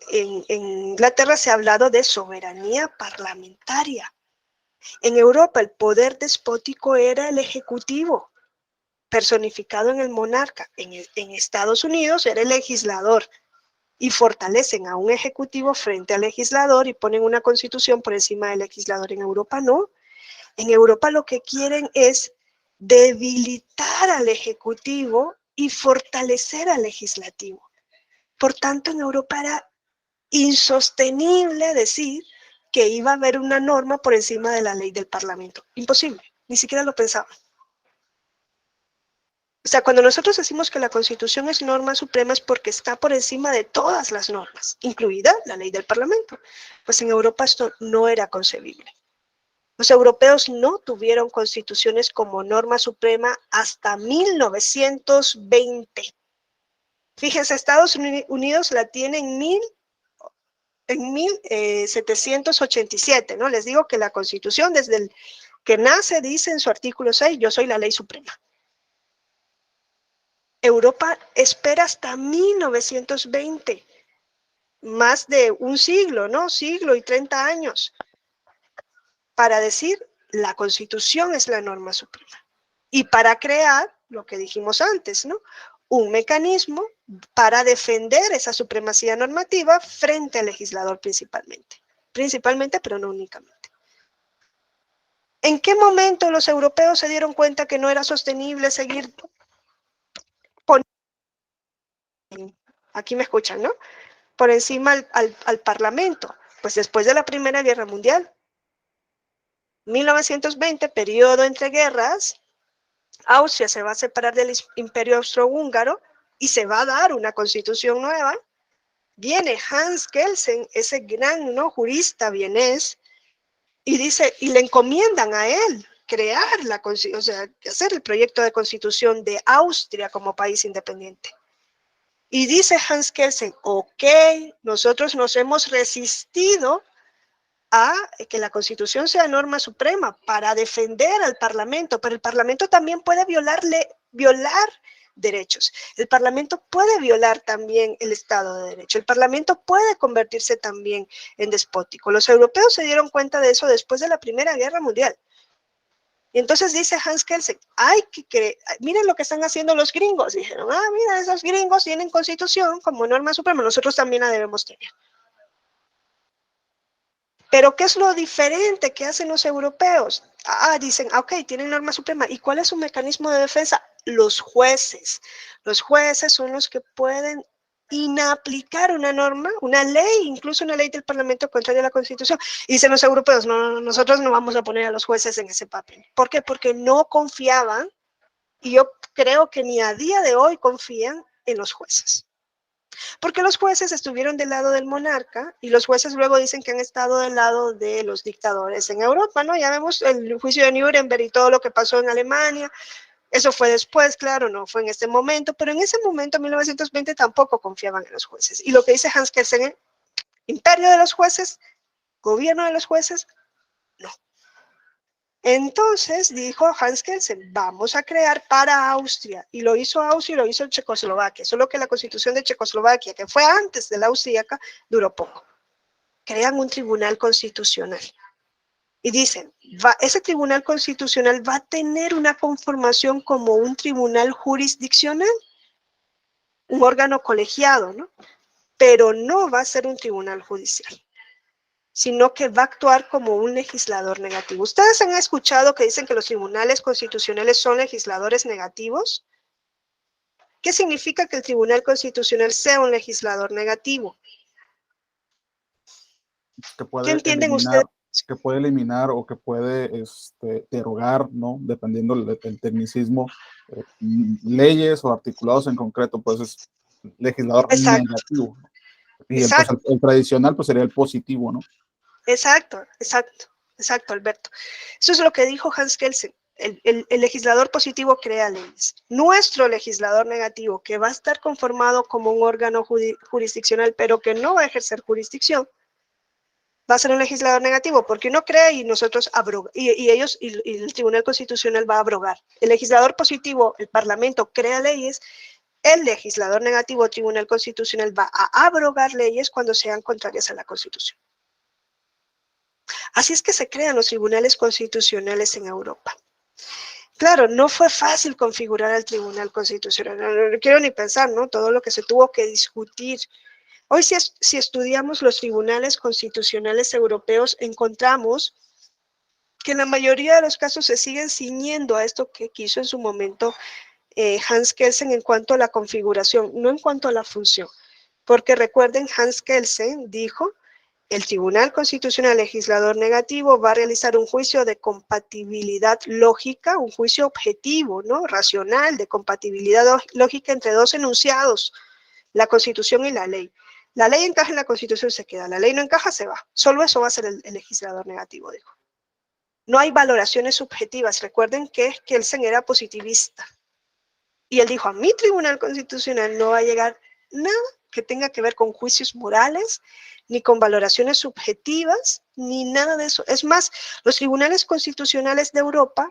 Inglaterra se ha hablado de soberanía parlamentaria. En Europa el poder despótico era el ejecutivo, personificado en el monarca. En Estados Unidos era el legislador, y fortalecen a un ejecutivo frente al legislador y ponen una constitución por encima del legislador. En Europa no. En Europa lo que quieren es debilitar al ejecutivo y fortalecer al legislativo. Por tanto, en Europa era insostenible decir que iba a haber una norma por encima de la ley del Parlamento. Imposible, ni siquiera lo pensaban. O sea, cuando nosotros decimos que la Constitución es norma suprema es porque está por encima de todas las normas, incluida la ley del Parlamento. Pues en Europa esto no era concebible. Los europeos no tuvieron constituciones como norma suprema hasta 1920. Fíjense, Estados Unidos la tiene en 1787, ¿no? Les digo que la Constitución, desde el que nace, dice en su artículo 6, yo soy la ley suprema. Europa espera hasta 1920, más de un siglo, ¿no? Siglo y 30 años, para decir, la Constitución es la norma suprema. Y para crear, lo que dijimos antes, ¿no? Un mecanismo para defender esa supremacía normativa frente al legislador principalmente. Principalmente, pero no únicamente. ¿En qué momento los europeos se dieron cuenta que no era sostenible seguir poniendo, aquí me escuchan, ¿no? Por encima al Parlamento? Pues después de la Primera Guerra Mundial. 1920, periodo entre guerras, Austria se va a separar del Imperio Austrohúngaro y se va a dar una constitución nueva. Viene Hans Kelsen, ese gran, ¿no?, jurista vienés, y dice, y le encomiendan a él crear la constitución, o sea, hacer el proyecto de constitución de Austria como país independiente. Y dice Hans Kelsen, ok, nosotros nos hemos resistido a que la Constitución sea norma suprema para defender al Parlamento, pero el Parlamento también puede violar derechos. El Parlamento puede violar también el Estado de Derecho. El Parlamento puede convertirse también en despótico. Los europeos se dieron cuenta de eso después de la Primera Guerra Mundial. Y entonces dice Hans Kelsen, miren lo que están haciendo los gringos. Dijeron, mira, esos gringos tienen Constitución como norma suprema, nosotros también la debemos tener. Pero ¿qué es lo diferente que hacen los europeos? Dicen, ok, tienen norma suprema. ¿Y cuál es su mecanismo de defensa? Los jueces. Los jueces son los que pueden inaplicar una norma, una ley, incluso una ley del Parlamento contraria a la Constitución. Y dicen los europeos, no, nosotros no vamos a poner a los jueces en ese papel. ¿Por qué? Porque no confiaban, y yo creo que ni a día de hoy confían en los jueces. Porque los jueces estuvieron del lado del monarca y los jueces luego dicen que han estado del lado de los dictadores en Europa, ¿no? Ya vemos el juicio de Nuremberg y todo lo que pasó en Alemania. Eso fue después, claro, no fue en este momento, pero en ese momento, en 1920, tampoco confiaban en los jueces. Y lo que dice Hans Kelsen, imperio de los jueces, gobierno de los jueces, no. Entonces dijo Hans Kelsen, vamos a crear para Austria, y lo hizo Austria y lo hizo Checoslovaquia, solo que la constitución de Checoslovaquia, que fue antes de la austríaca, duró poco. Crean un tribunal constitucional y dicen, ese tribunal constitucional va a tener una conformación como un tribunal jurisdiccional, un órgano colegiado, ¿no? Pero no va a ser un tribunal judicial, sino que va a actuar como un legislador negativo. ¿Ustedes han escuchado que dicen que los tribunales constitucionales son legisladores negativos? ¿Qué significa que el Tribunal Constitucional sea un legislador negativo? ¿Qué entienden ustedes? Que puede eliminar o que puede derogar, ¿no? Dependiendo del tecnicismo, leyes o articulados en concreto, pues es legislador negativo. Y pues el tradicional pues sería el positivo, ¿no? Exacto, Alberto. Eso es lo que dijo Hans Kelsen. El legislador positivo crea leyes. Nuestro legislador negativo, que va a estar conformado como un órgano jurisdiccional, pero que no va a ejercer jurisdicción, va a ser un legislador negativo, porque uno crea y nosotros y el Tribunal Constitucional va a abrogar. El legislador positivo, el Parlamento, crea leyes, el legislador negativo, el Tribunal Constitucional, va a abrogar leyes cuando sean contrarias a la Constitución. Así es que se crean los tribunales constitucionales en Europa. Claro, no fue fácil configurar al Tribunal Constitucional, no quiero ni pensar, ¿no? Todo lo que se tuvo que discutir. Hoy si estudiamos los tribunales constitucionales europeos, encontramos que en la mayoría de los casos se siguen ciñendo a esto que quiso en su momento Hans Kelsen en cuanto a la configuración, no en cuanto a la función. Porque recuerden, Hans Kelsen dijo, el Tribunal Constitucional Legislador Negativo va a realizar un juicio de compatibilidad lógica, un juicio objetivo, ¿no? Racional, de compatibilidad lógica entre dos enunciados, la Constitución y la ley. La ley encaja en la Constitución, se queda. La ley no encaja, se va. Solo eso va a ser el legislador negativo, dijo. No hay valoraciones subjetivas. Recuerden que Kelsen era positivista. Y él dijo, a mi Tribunal Constitucional no va a llegar nada que tenga que ver con juicios morales, ni con valoraciones subjetivas, ni nada de eso. Es más, los tribunales constitucionales de Europa,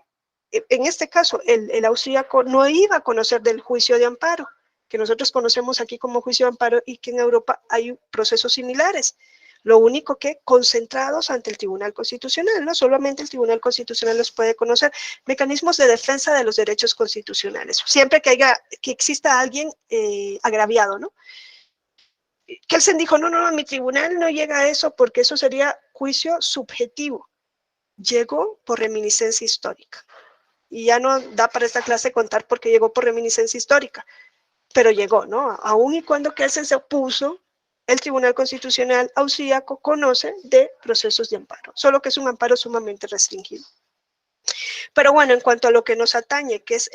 en este caso, el austríaco no iba a conocer del juicio de amparo, que nosotros conocemos aquí como juicio de amparo y que en Europa hay procesos similares. Lo único que concentrados ante el Tribunal Constitucional, ¿no? Solamente el Tribunal Constitucional los puede conocer. Mecanismos de defensa de los derechos constitucionales. Siempre que exista alguien agraviado, ¿no? Kelsen dijo, no, mi tribunal no llega a eso porque eso sería juicio subjetivo. Llegó por reminiscencia histórica. Y ya no da para esta clase contar por qué llegó por reminiscencia histórica. Pero llegó, ¿no? Aún y cuando Kelsen se opuso, el Tribunal Constitucional austríaco conoce de procesos de amparo, solo que es un amparo sumamente restringido. Pero bueno, en cuanto a lo que nos atañe, que es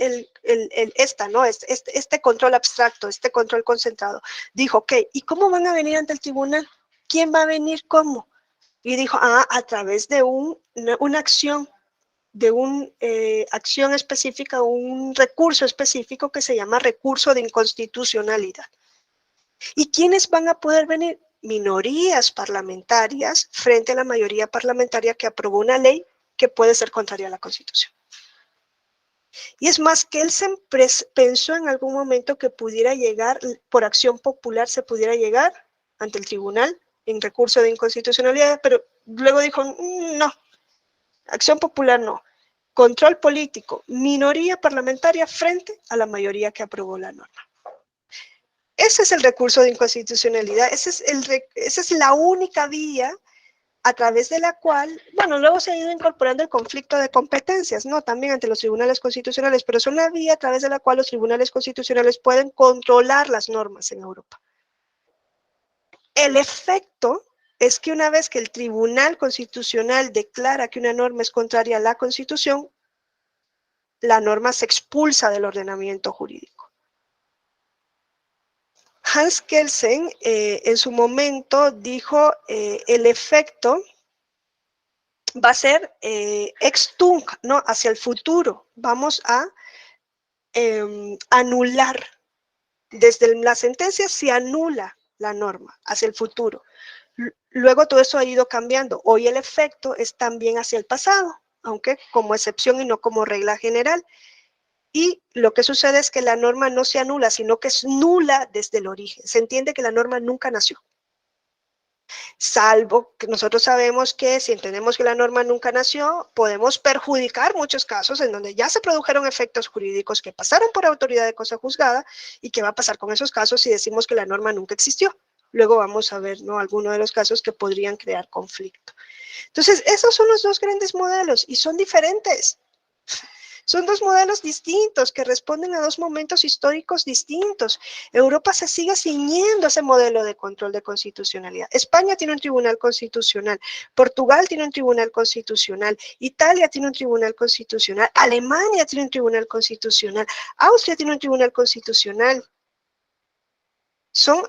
este control abstracto, este control concentrado, dijo, ok, ¿y cómo van a venir ante el tribunal? ¿Quién va a venir cómo? Y dijo, a través de una acción, de una acción específica, un recurso específico que se llama recurso de inconstitucionalidad. ¿Y quiénes van a poder venir? Minorías parlamentarias frente a la mayoría parlamentaria que aprobó una ley que puede ser contraria a la Constitución. Y es más, que él pensó en algún momento que pudiera llegar, por acción popular, se pudiera llegar ante el tribunal en recurso de inconstitucionalidad, pero luego dijo, no, acción popular no. Control político, minoría parlamentaria frente a la mayoría que aprobó la norma. Ese es el recurso de inconstitucionalidad, esa es la única vía a través de la cual, bueno, luego se ha ido incorporando el conflicto de competencias, ¿no? También ante los tribunales constitucionales, pero es una vía a través de la cual los tribunales constitucionales pueden controlar las normas en Europa. El efecto es que una vez que el Tribunal Constitucional declara que una norma es contraria a la Constitución, la norma se expulsa del ordenamiento jurídico. Hans Kelsen en su momento dijo el efecto va a ser ex tunc, ¿no? Hacia el futuro. Vamos a anular. Desde la sentencia se anula la norma hacia el futuro. Luego todo eso ha ido cambiando. Hoy el efecto es también hacia el pasado, aunque como excepción y no como regla general. Y lo que sucede es que la norma no se anula, sino que es nula desde el origen. Se entiende que la norma nunca nació. Salvo que nosotros sabemos que si entendemos que la norma nunca nació, podemos perjudicar muchos casos en donde ya se produjeron efectos jurídicos que pasaron por autoridad de cosa juzgada y qué va a pasar con esos casos si decimos que la norma nunca existió. Luego vamos a ver, ¿no?, algunos de los casos que podrían crear conflicto. Entonces, esos son los dos grandes modelos y son diferentes. Son dos modelos distintos que responden a dos momentos históricos distintos. Europa se sigue ciñendo a ese modelo de control de constitucionalidad. España tiene un tribunal constitucional, Portugal tiene un tribunal constitucional, Italia tiene un tribunal constitucional, Alemania tiene un tribunal constitucional, Austria tiene un tribunal constitucional. Son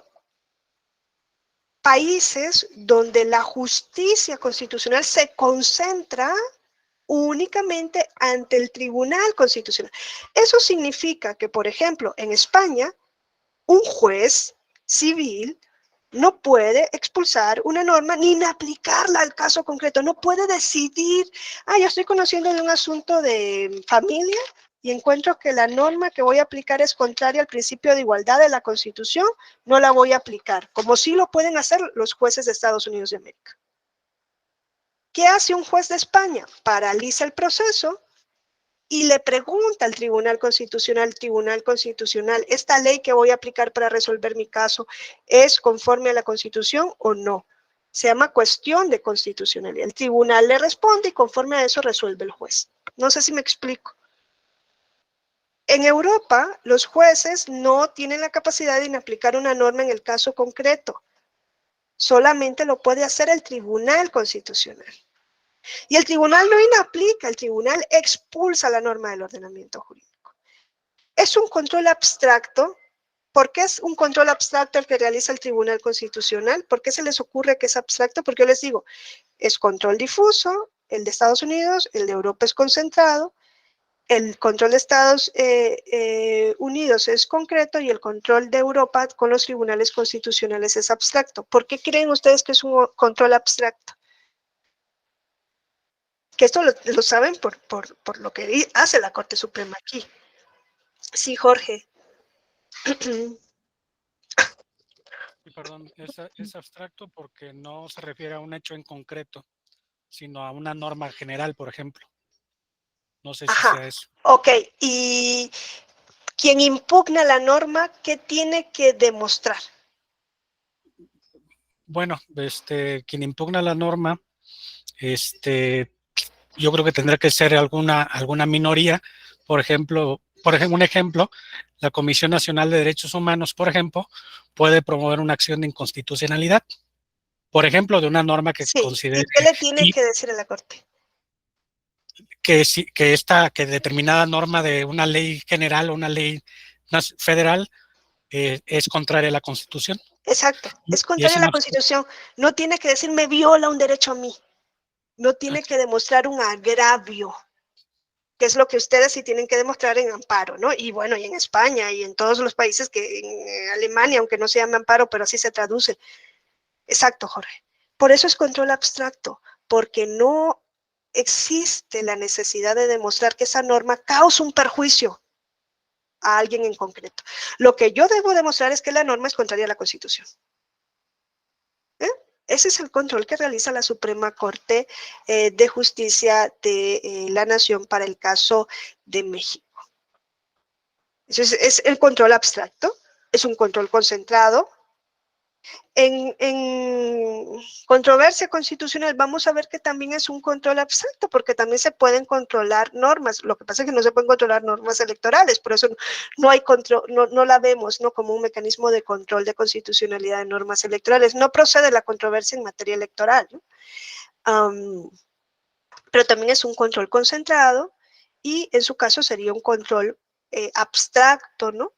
países donde la justicia constitucional se concentra únicamente ante el Tribunal Constitucional. Eso significa que, por ejemplo, en España, un juez civil no puede expulsar una norma ni aplicarla al caso concreto. No puede decidir, yo estoy conociendo de un asunto de familia y encuentro que la norma que voy a aplicar es contraria al principio de igualdad de la Constitución, no la voy a aplicar, como sí lo pueden hacer los jueces de Estados Unidos de América. ¿Qué hace un juez de España? Paraliza el proceso y le pregunta al Tribunal Constitucional, ¿esta ley que voy a aplicar para resolver mi caso es conforme a la Constitución o no? Se llama cuestión de constitucionalidad. El tribunal le responde y conforme a eso resuelve el juez. No sé si me explico. En Europa, los jueces no tienen la capacidad de inaplicar una norma en el caso concreto. Solamente lo puede hacer el Tribunal Constitucional. Y el tribunal no inaplica, el tribunal expulsa la norma del ordenamiento jurídico. Es un control abstracto. ¿Por qué es un control abstracto el que realiza el Tribunal Constitucional? ¿Por qué se les ocurre que es abstracto? Porque yo les digo, es control difuso, el de Estados Unidos, el de Europa es concentrado, el control de Estados Unidos es concreto y el control de Europa con los tribunales constitucionales es abstracto. ¿Por qué creen ustedes que es un control abstracto? Que esto lo saben por lo que hace la Corte Suprema aquí. Sí, Jorge. Y perdón, es abstracto porque no se refiere a un hecho en concreto, sino a una norma general, por ejemplo. No sé si sea eso. Ok, y quien impugna la norma, ¿qué tiene que demostrar? Bueno, quien impugna la norma, yo creo que tendrá que ser alguna minoría. Por ejemplo, un ejemplo, la Comisión Nacional de Derechos Humanos, por ejemplo, puede promover una acción de inconstitucionalidad, por ejemplo, de una norma que considere. ¿Y qué le tiene que decir a la Corte? Que determinada norma de una ley general o una ley federal es contraria a la Constitución. Exacto, es contraria a la Constitución. No tiene que decir me viola un derecho a mí. No tiene que demostrar un agravio, que es lo que ustedes sí tienen que demostrar en amparo, ¿no? Y bueno, y en España y en todos los países, en Alemania, aunque no se llame amparo, pero así se traduce. Exacto, Jorge. Por eso es control abstracto, porque no existe la necesidad de demostrar que esa norma causa un perjuicio a alguien en concreto. Lo que yo debo demostrar es que la norma es contraria a la Constitución. Ese es el control que realiza la Suprema Corte de Justicia de la Nación para el caso de México. Entonces, es el control abstracto, es un control concentrado. En controversia constitucional vamos a ver que también es un control abstracto, porque también se pueden controlar normas. Lo que pasa es que no se pueden controlar normas electorales, por eso no hay control, no la vemos, ¿no?, como un mecanismo de control de constitucionalidad de normas electorales. No procede la controversia en materia electoral, ¿no? Pero también es un control concentrado y en su caso sería un control abstracto, ¿no?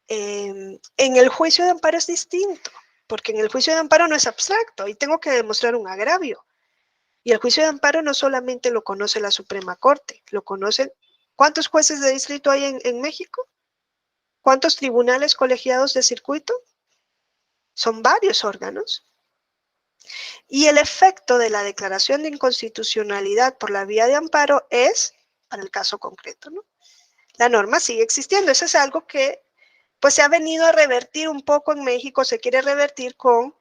En el juicio de amparo es distinto, porque en el juicio de amparo no es abstracto y tengo que demostrar un agravio. Y el juicio de amparo no solamente lo conoce la Suprema Corte, lo conocen. ¿Cuántos jueces de distrito hay en México? ¿Cuántos tribunales colegiados de circuito? Son varios órganos. Y el efecto de la declaración de inconstitucionalidad por la vía de amparo es para el caso concreto, ¿no? La norma sigue existiendo. Eso es algo que pues se ha venido a revertir un poco en México, se quiere revertir con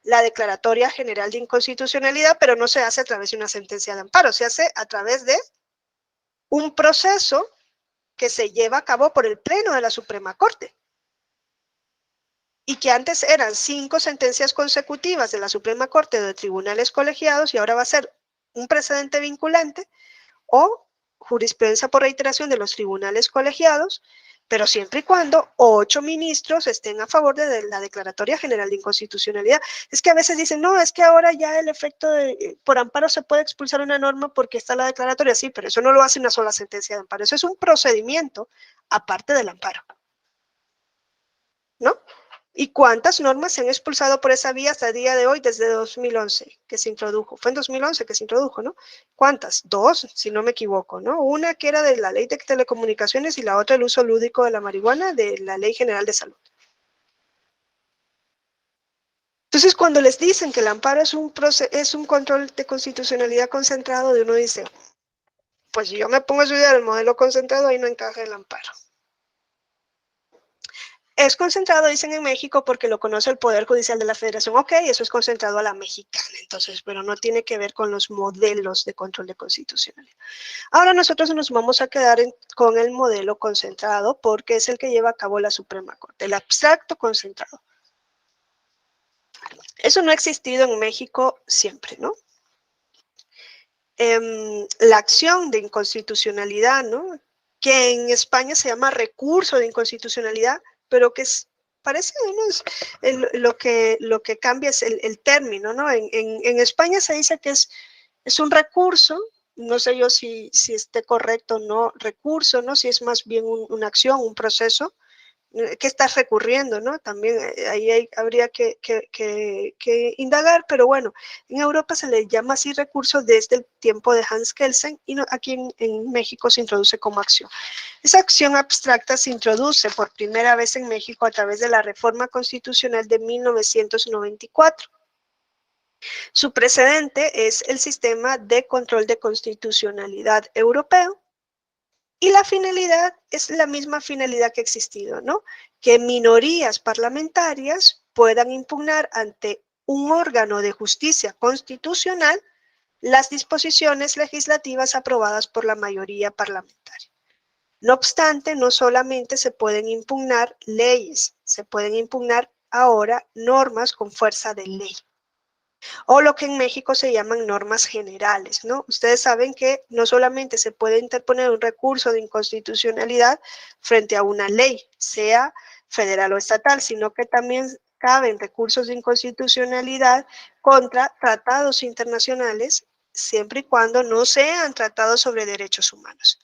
la Declaratoria General de Inconstitucionalidad, pero no se hace a través de una sentencia de amparo, se hace a través de un proceso que se lleva a cabo por el Pleno de la Suprema Corte. Y que antes eran 5 sentencias consecutivas de la Suprema Corte de tribunales colegiados y ahora va a ser un precedente vinculante o jurisprudencia por reiteración de los tribunales colegiados, pero siempre y cuando 8 ministros estén a favor de la Declaratoria General de Inconstitucionalidad. Es que a veces dicen, no, es que ahora ya el efecto por amparo se puede expulsar una norma porque está la declaratoria, sí, pero eso no lo hace una sola sentencia de amparo, eso es un procedimiento aparte del amparo, ¿no? ¿Y cuántas normas se han expulsado por esa vía hasta el día de hoy, desde 2011, que se introdujo? Fue en 2011 que se introdujo, ¿no? ¿Cuántas? 2, si no me equivoco, ¿no? Una que era de la Ley de Telecomunicaciones y la otra el uso lúdico de la marihuana de la Ley General de Salud. Entonces, cuando les dicen que el amparo es un control de constitucionalidad concentrado, uno dice, pues si yo me pongo a estudiar el modelo concentrado, ahí no encaja el amparo. Es concentrado, dicen en México, porque lo conoce el Poder Judicial de la Federación. Ok, eso es concentrado a la mexicana, entonces, pero no tiene que ver con los modelos de control de constitucionalidad. Ahora nosotros nos vamos a quedar con el modelo concentrado, porque es el que lleva a cabo la Suprema Corte, el abstracto concentrado. Eso no ha existido en México siempre, ¿no? La acción de inconstitucionalidad, ¿no? Que en España se llama recurso de inconstitucionalidad, pero que es parecido, ¿no? Lo que cambia es el término, ¿no? En España se dice que es un recurso, no sé yo si esté correcto o no, recurso, ¿no? Si es más bien una acción, un proceso, que estás recurriendo, ¿no? También ahí habría que indagar, pero bueno, en Europa se le llama así recurso desde el tiempo de Hans Kelsen y aquí en México se introduce como acción. Esa acción abstracta se introduce por primera vez en México a través de la reforma constitucional de 1994. Su precedente es el sistema de control de constitucionalidad europeo. Y la finalidad es la misma finalidad que ha existido, ¿no? Que minorías parlamentarias puedan impugnar ante un órgano de justicia constitucional las disposiciones legislativas aprobadas por la mayoría parlamentaria. No obstante, no solamente se pueden impugnar leyes, se pueden impugnar ahora normas con fuerza de ley, o lo que en México se llaman normas generales, ¿no? Ustedes saben que no solamente se puede interponer un recurso de inconstitucionalidad frente a una ley, sea federal o estatal, sino que también caben recursos de inconstitucionalidad contra tratados internacionales, siempre y cuando no sean tratados sobre derechos humanos.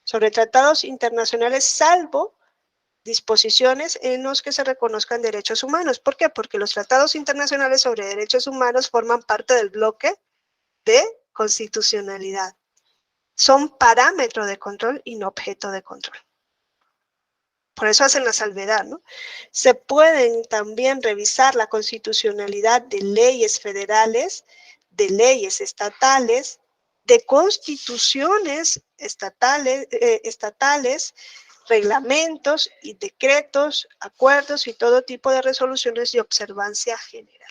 Sobre tratados internacionales, salvo disposiciones en los que se reconozcan derechos humanos. ¿Por qué? Porque los tratados internacionales sobre derechos humanos forman parte del bloque de constitucionalidad. Son parámetro de control y no objeto de control. Por eso hacen la salvedad, ¿no? Se pueden también revisar la constitucionalidad de leyes federales, de leyes estatales, de constituciones estatales, reglamentos y decretos, acuerdos y todo tipo de resoluciones de observancia general.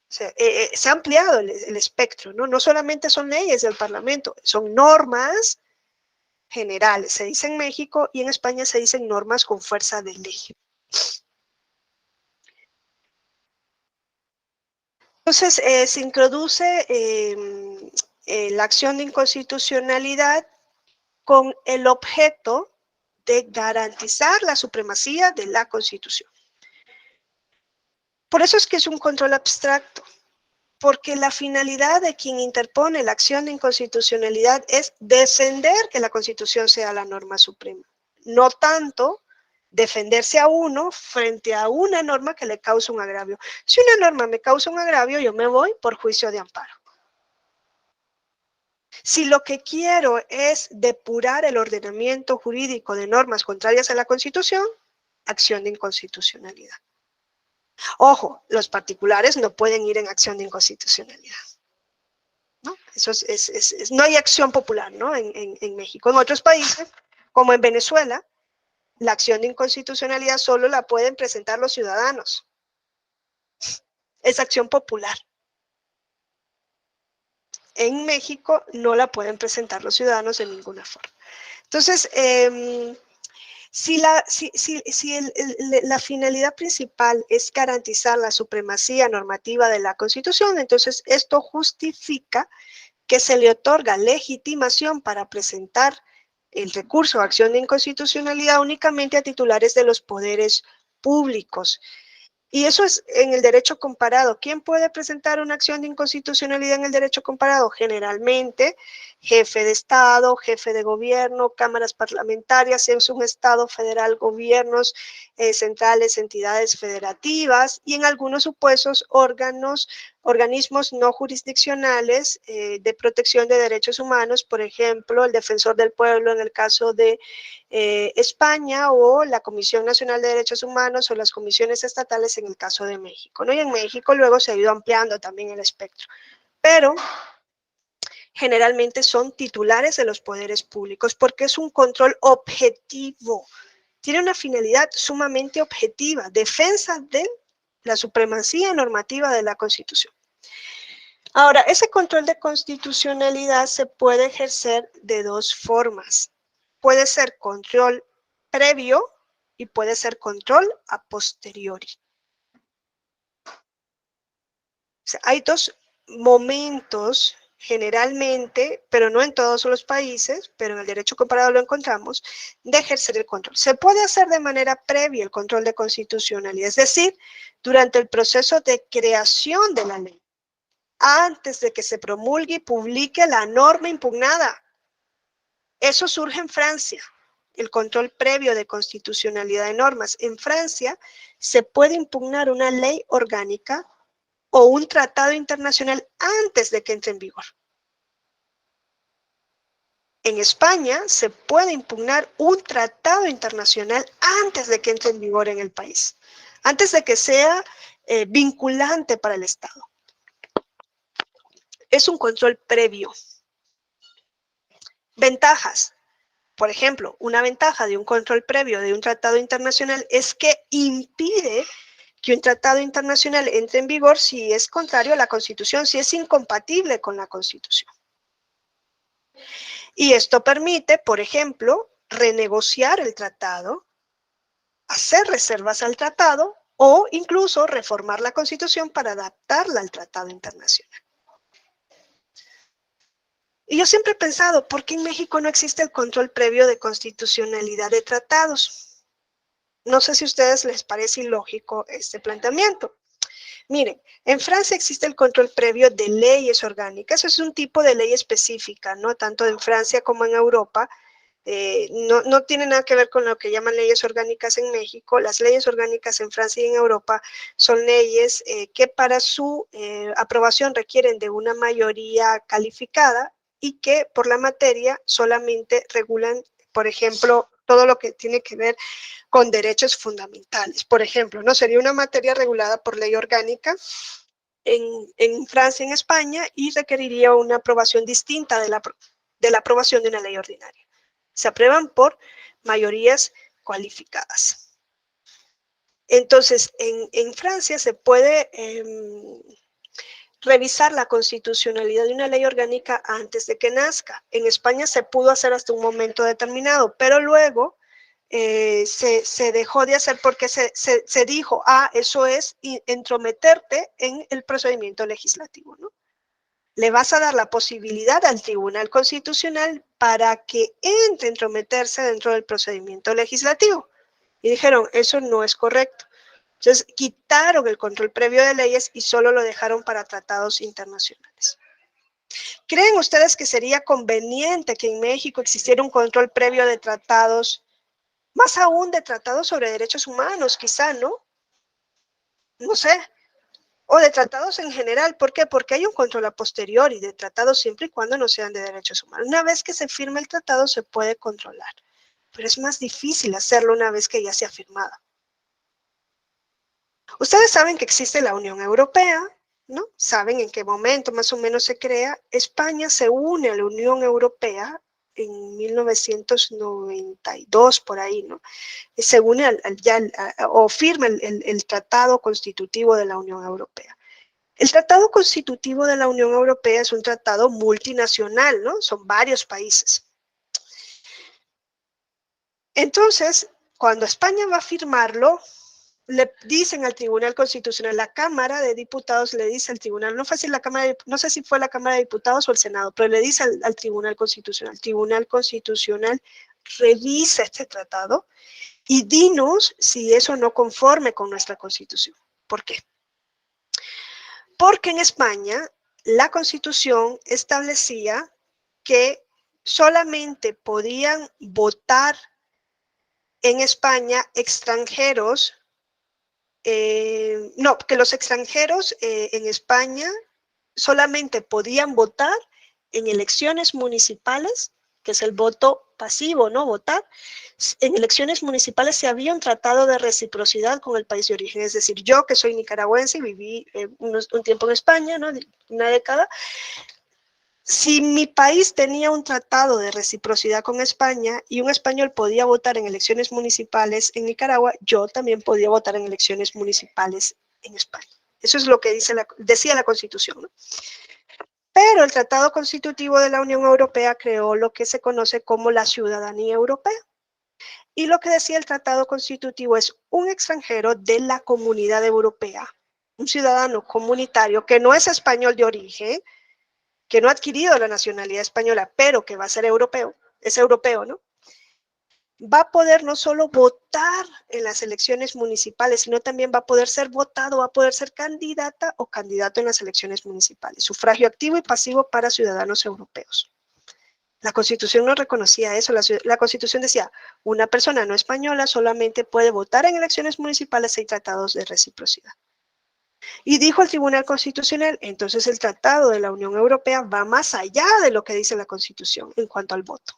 O sea, se ha ampliado el espectro, ¿no? No solamente son leyes del Parlamento, son normas generales. Se dice en México y en España se dicen normas con fuerza de ley. Entonces, se introduce la acción de inconstitucionalidad con el objeto de garantizar la supremacía de la Constitución. Por eso es que es un control abstracto, porque la finalidad de quien interpone la acción de inconstitucionalidad es defender que la Constitución sea la norma suprema, no tanto defenderse a uno frente a una norma que le causa un agravio. Si una norma me causa un agravio, yo me voy por juicio de amparo. Si lo que quiero es depurar el ordenamiento jurídico de normas contrarias a la Constitución, acción de inconstitucionalidad. Ojo, los particulares no pueden ir en acción de inconstitucionalidad, ¿no? Eso no hay acción popular, ¿no? En México. En otros países, como en Venezuela, la acción de inconstitucionalidad solo la pueden presentar los ciudadanos. Es acción popular. En México no la pueden presentar los ciudadanos de ninguna forma. Entonces, si la finalidad principal es garantizar la supremacía normativa de la Constitución, entonces esto justifica que se le otorga legitimación para presentar el recurso de acción de inconstitucionalidad únicamente a titulares de los poderes públicos. Y eso es en el derecho comparado. ¿Quién puede presentar una acción de inconstitucionalidad en el derecho comparado? Generalmente, jefe de Estado, jefe de gobierno, cámaras parlamentarias, si es un Estado federal, gobiernos centrales, entidades federativas y en algunos supuestos órganos organismos no jurisdiccionales de protección de derechos humanos, por ejemplo, el Defensor del Pueblo en el caso de España, o la Comisión Nacional de Derechos Humanos, o las comisiones estatales en el caso de México, ¿no? Y en México luego se ha ido ampliando también el espectro. Pero generalmente son titulares de los poderes públicos porque es un control objetivo. Tiene una finalidad sumamente objetiva, defensa de la supremacía normativa de la Constitución. Ahora, ese control de constitucionalidad se puede ejercer de dos formas. Puede ser control previo y puede ser control a posteriori. O sea, hay dos momentos generalmente, pero no en todos los países, pero en el derecho comparado lo encontramos, de ejercer el control. Se puede hacer de manera previa el control de constitucionalidad, es decir, durante el proceso de creación de la ley, antes de que se promulgue y publique la norma impugnada. Eso surge en Francia, el control previo de constitucionalidad de normas. En Francia se puede impugnar una ley orgánica o un tratado internacional antes de que entre en vigor. En España se puede impugnar un tratado internacional antes de que entre en vigor en el país, antes de que sea vinculante para el Estado. Es un control previo. Ventajas. Por ejemplo, una ventaja de un control previo de un tratado internacional es que impide que un tratado internacional entre en vigor si es contrario a la Constitución, si es incompatible con la Constitución. Y esto permite, por ejemplo, renegociar el tratado, hacer reservas al tratado o incluso reformar la Constitución para adaptarla al tratado internacional. Y yo siempre he pensado, ¿por qué en México no existe el control previo de constitucionalidad de tratados? No sé si a ustedes les parece ilógico este planteamiento. Miren, en Francia existe el control previo de leyes orgánicas. Es un tipo de ley específica, ¿no? Tanto en Francia como en Europa. No tiene nada que ver con lo que llaman leyes orgánicas en México. Las leyes orgánicas en Francia y en Europa son leyes que para su aprobación requieren de una mayoría calificada y que por la materia solamente regulan, por ejemplo, todo lo que tiene que ver con derechos fundamentales. Por ejemplo, ¿no? Sería una materia regulada por ley orgánica en Francia y en España y requeriría una aprobación distinta de la aprobación de una ley ordinaria. Se aprueban por mayorías cualificadas. Entonces, en Francia se puede revisar la constitucionalidad de una ley orgánica antes de que nazca. En España se pudo hacer hasta un momento determinado, pero luego se dejó de hacer porque se dijo, eso es entrometerte en el procedimiento legislativo, ¿no? Le vas a dar la posibilidad al Tribunal Constitucional para que entre a entrometerse dentro del procedimiento legislativo. Y dijeron, eso no es correcto. Entonces, quitaron el control previo de leyes y solo lo dejaron para tratados internacionales. ¿Creen ustedes que sería conveniente que en México existiera un control previo de tratados, más aún de tratados sobre derechos humanos, quizá, ¿no? No sé. O de tratados en general. ¿Por qué? Porque hay un control a posteriori de tratados siempre y cuando no sean de derechos humanos. Una vez que se firma el tratado se puede controlar, pero es más difícil hacerlo una vez que ya se ha firmado. Ustedes saben que existe la Unión Europea, ¿no? Saben en qué momento más o menos se crea. España se une a la Unión Europea en 1992, por ahí, ¿no? Se une o firma el Tratado Constitutivo de la Unión Europea. El Tratado Constitutivo de la Unión Europea es un tratado multinacional, ¿no? Son varios países. Entonces, cuando España va a firmarlo, le dicen al Tribunal Constitucional, la Cámara de Diputados le dice al Tribunal, no sé si fue la Cámara de Diputados o el Senado, pero le dice al Tribunal Constitucional, el Tribunal Constitucional revisa este tratado y dinos si eso no conforme con nuestra Constitución. ¿Por qué? Porque en España la Constitución establecía que solamente podían votar en España extranjeros no, que los extranjeros en España solamente podían votar en elecciones municipales, que es el voto pasivo, ¿no? Votar. En elecciones municipales se había un tratado de reciprocidad con el país de origen, es decir, yo que soy nicaragüense y viví un tiempo en España, ¿no? Una década. Si mi país tenía un tratado de reciprocidad con España y un español podía votar en elecciones municipales en Nicaragua, yo también podía votar en elecciones municipales en España. Eso es lo que decía la Constitución, ¿no? Pero el Tratado Constitutivo de la Unión Europea creó lo que se conoce como la ciudadanía europea. Y lo que decía el Tratado Constitutivo es un extranjero de la Comunidad Europea, un ciudadano comunitario que no es español de origen, que no ha adquirido la nacionalidad española, pero que va a ser europeo, es europeo, ¿no? Va a poder no solo votar en las elecciones municipales, sino también va a poder ser votado, va a poder ser candidata o candidato en las elecciones municipales. Sufragio activo y pasivo para ciudadanos europeos. La Constitución no reconocía eso. La Constitución decía, una persona no española solamente puede votar en elecciones municipales si hay tratados de reciprocidad. Y dijo el Tribunal Constitucional, entonces el Tratado de la Unión Europea va más allá de lo que dice la Constitución en cuanto al voto.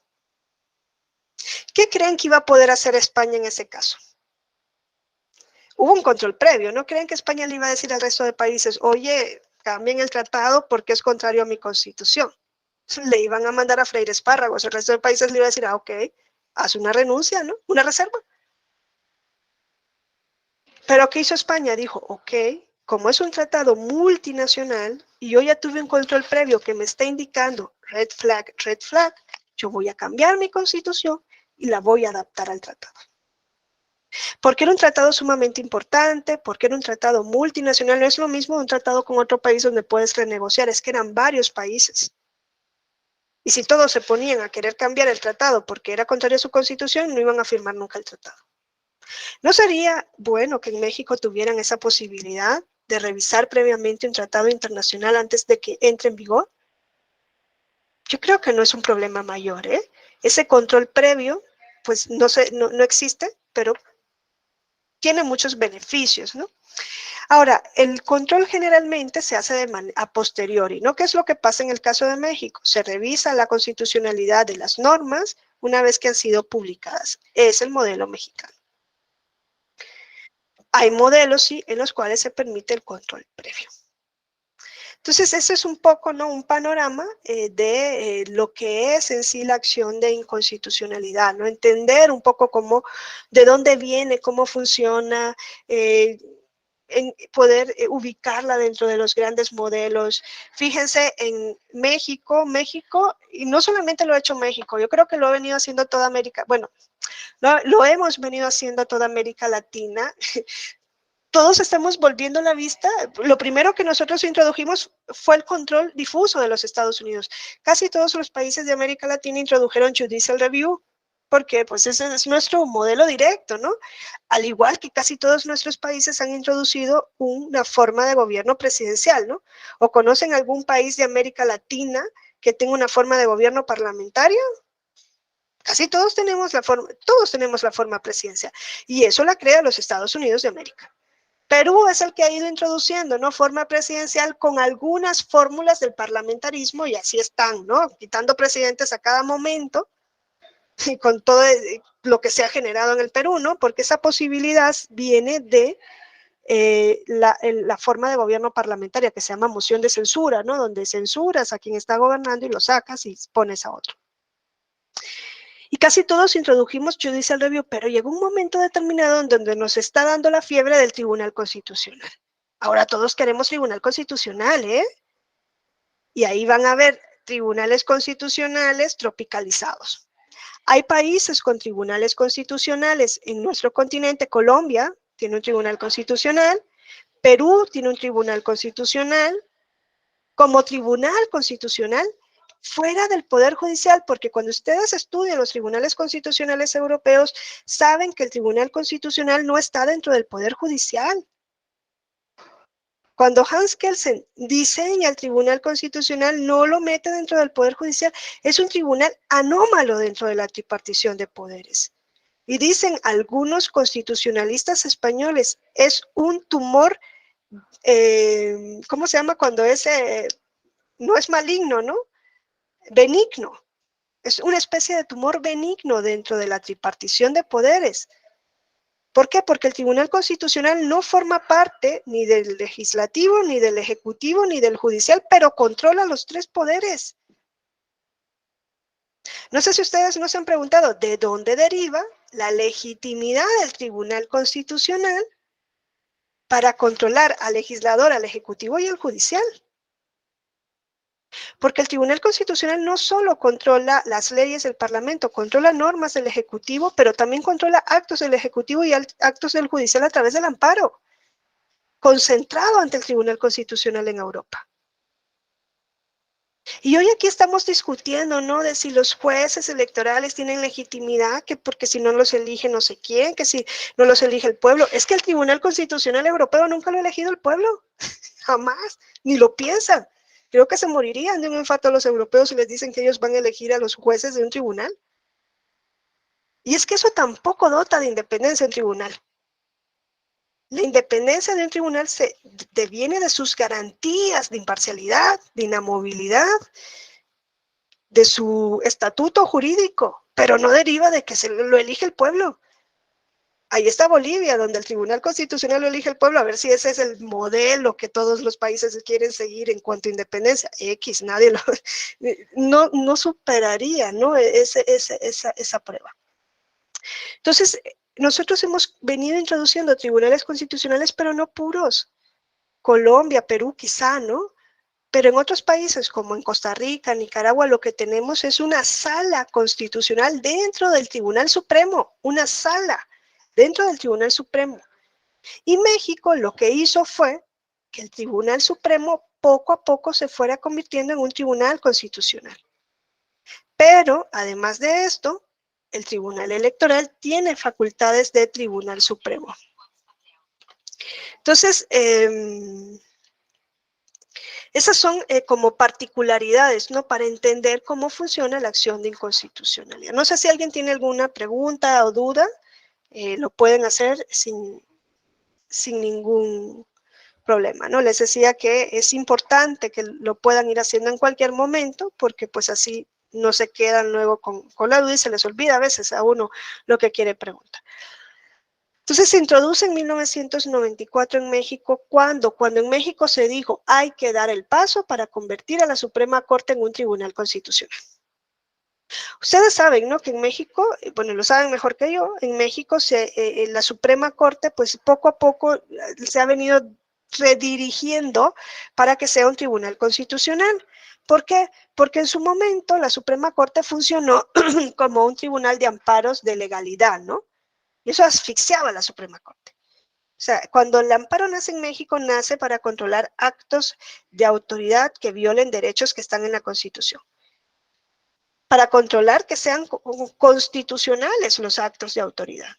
¿Qué creen que iba a poder hacer España en ese caso? Hubo un control previo, ¿no creen que España le iba a decir al resto de países, oye, cambien el tratado porque es contrario a mi Constitución? Le iban a mandar a freír espárragos, el resto de países le iba a decir, ok, haz una renuncia, ¿no? Una reserva. Pero ¿qué hizo España? Dijo, ok, como es un tratado multinacional y yo ya tuve un control previo que me está indicando red flag, yo voy a cambiar mi Constitución y la voy a adaptar al tratado. Porque era un tratado sumamente importante, porque era un tratado multinacional, no es lo mismo un tratado con otro país donde puedes renegociar, es que eran varios países. Y si todos se ponían a querer cambiar el tratado porque era contrario a su Constitución, no iban a firmar nunca el tratado. ¿No sería bueno que en México tuvieran esa posibilidad de revisar previamente un tratado internacional antes de que entre en vigor? Yo creo que no es un problema mayor, ¿eh? Ese control previo, pues no existe, pero tiene muchos beneficios, ¿no? Ahora, el control generalmente se hace a posteriori, ¿no? ¿Qué es lo que pasa en el caso de México? Se revisa la constitucionalidad de las normas una vez que han sido publicadas. Es el modelo mexicano. Hay modelos, sí, en los cuales se permite el control previo. Entonces, eso es un poco, ¿no? Un panorama de lo que es en sí la acción de inconstitucionalidad, ¿no? Entender un poco de dónde viene, cómo funciona, en poder ubicarla dentro de los grandes modelos. Fíjense en México, y no solamente lo ha hecho México, yo creo que lo ha venido haciendo toda América, bueno, lo hemos venido haciendo toda América Latina. Todos estamos volviendo la vista. Lo primero que nosotros introdujimos fue el control difuso de los Estados Unidos. Casi todos los países de América Latina introdujeron judicial review, porque pues ese es nuestro modelo directo, ¿no? Al igual que casi todos nuestros países han introducido una forma de gobierno presidencial, ¿no? ¿O conocen algún país de América Latina que tenga una forma de gobierno parlamentario? Casi todos tenemos la forma presidencial. Y eso la crea los Estados Unidos de América. Perú es el que ha ido introduciendo, ¿no? Forma presidencial con algunas fórmulas del parlamentarismo y así están, ¿no? Quitando presidentes a cada momento y con todo lo que se ha generado en el Perú, ¿no? Porque esa posibilidad viene de la forma de gobierno parlamentaria que se llama moción de censura, ¿no? Donde censuras a quien está gobernando y lo sacas y pones a otro. Y casi todos introdujimos judicial review, pero llegó un momento determinado en donde nos está dando la fiebre del Tribunal Constitucional. Ahora todos queremos Tribunal Constitucional, ¿eh? Y ahí van a haber tribunales constitucionales tropicalizados. Hay países con tribunales constitucionales en nuestro continente. Colombia tiene un tribunal constitucional, Perú tiene un tribunal constitucional. Como tribunal constitucional, fuera del Poder Judicial, porque cuando ustedes estudian los tribunales constitucionales europeos, saben que el Tribunal Constitucional no está dentro del Poder Judicial. Cuando Hans Kelsen diseña el Tribunal Constitucional, no lo mete dentro del Poder Judicial, es un tribunal anómalo dentro de la tripartición de poderes. Y dicen algunos constitucionalistas españoles, es un tumor, ¿cómo se llama cuando no es maligno, ¿no? Benigno. Es una especie de tumor benigno dentro de la tripartición de poderes. ¿Por qué? Porque el Tribunal Constitucional no forma parte ni del legislativo, ni del ejecutivo, ni del judicial, pero controla los tres poderes. No sé si ustedes nos han preguntado de dónde deriva la legitimidad del Tribunal Constitucional para controlar al legislador, al ejecutivo y al judicial. Porque el Tribunal Constitucional no solo controla las leyes del Parlamento, controla normas del Ejecutivo, pero también controla actos del Ejecutivo y actos del Judicial a través del amparo, concentrado ante el Tribunal Constitucional en Europa. Y hoy aquí estamos discutiendo, ¿no?, de si los jueces electorales tienen legitimidad, que porque si no los elige no sé quién, que si no los elige el pueblo. Es que el Tribunal Constitucional Europeo nunca lo ha elegido el pueblo, jamás, ni lo piensan. Creo que se morirían de un infarto a los europeos si les dicen que ellos van a elegir a los jueces de un tribunal. Y es que eso tampoco dota de independencia un tribunal. La independencia de un tribunal deviene de sus garantías de imparcialidad, de inamovilidad, de su estatuto jurídico, pero no deriva de que lo elige el pueblo. Ahí está Bolivia, donde el Tribunal Constitucional lo elige el pueblo, a ver si ese es el modelo que todos los países quieren seguir en cuanto a independencia. Nadie no superaría, ¿no?, esa prueba. Entonces, nosotros hemos venido introduciendo tribunales constitucionales, pero no puros. Colombia, Perú, quizá, ¿no? Pero en otros países, como en Costa Rica, Nicaragua, lo que tenemos es una sala constitucional dentro del Tribunal Supremo, una sala dentro del Tribunal Supremo. Y México lo que hizo fue que el Tribunal Supremo poco a poco se fuera convirtiendo en un tribunal constitucional. Pero, además de esto, el Tribunal Electoral tiene facultades de Tribunal Supremo. Entonces, esas son como particularidades, ¿no?, para entender cómo funciona la acción de inconstitucionalidad. No sé si alguien tiene alguna pregunta o duda, lo pueden hacer sin ningún problema, ¿no? Les decía que es importante que lo puedan ir haciendo en cualquier momento, porque pues así no se quedan luego con la duda y se les olvida a veces a uno lo que quiere preguntar. Entonces se introduce en 1994 en México, cuando en México se dijo hay que dar el paso para convertir a la Suprema Corte en un tribunal constitucional. Ustedes saben, ¿no?, que en México, bueno, lo saben mejor que yo, en México la Suprema Corte pues poco a poco se ha venido redirigiendo para que sea un tribunal constitucional. ¿Por qué? Porque en su momento la Suprema Corte funcionó como un tribunal de amparos de legalidad, ¿no? Y eso asfixiaba a la Suprema Corte. O sea, cuando el amparo nace en México, nace para controlar actos de autoridad que violen derechos que están en la Constitución. Para controlar que sean constitucionales los actos de autoridad.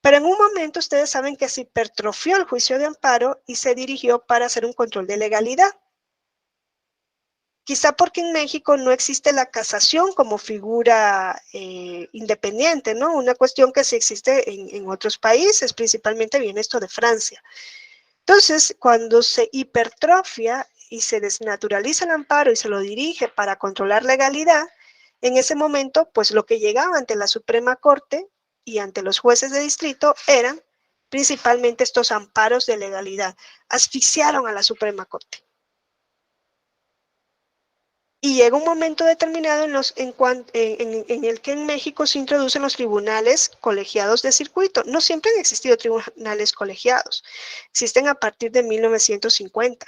Pero en un momento ustedes saben que se hipertrofió el juicio de amparo y se dirigió para hacer un control de legalidad. Quizá porque en México no existe la casación como figura independiente, ¿no? Una cuestión que sí existe en otros países, principalmente viene esto de Francia. Entonces, cuando se hipertrofia y se desnaturaliza el amparo y se lo dirige para controlar legalidad, en ese momento, pues lo que llegaba ante la Suprema Corte y ante los jueces de distrito eran principalmente estos amparos de legalidad. Asfixiaron a la Suprema Corte. Y llega un momento determinado en el que en México se introducen los tribunales colegiados de circuito. No siempre han existido tribunales colegiados. Existen a partir de 1950.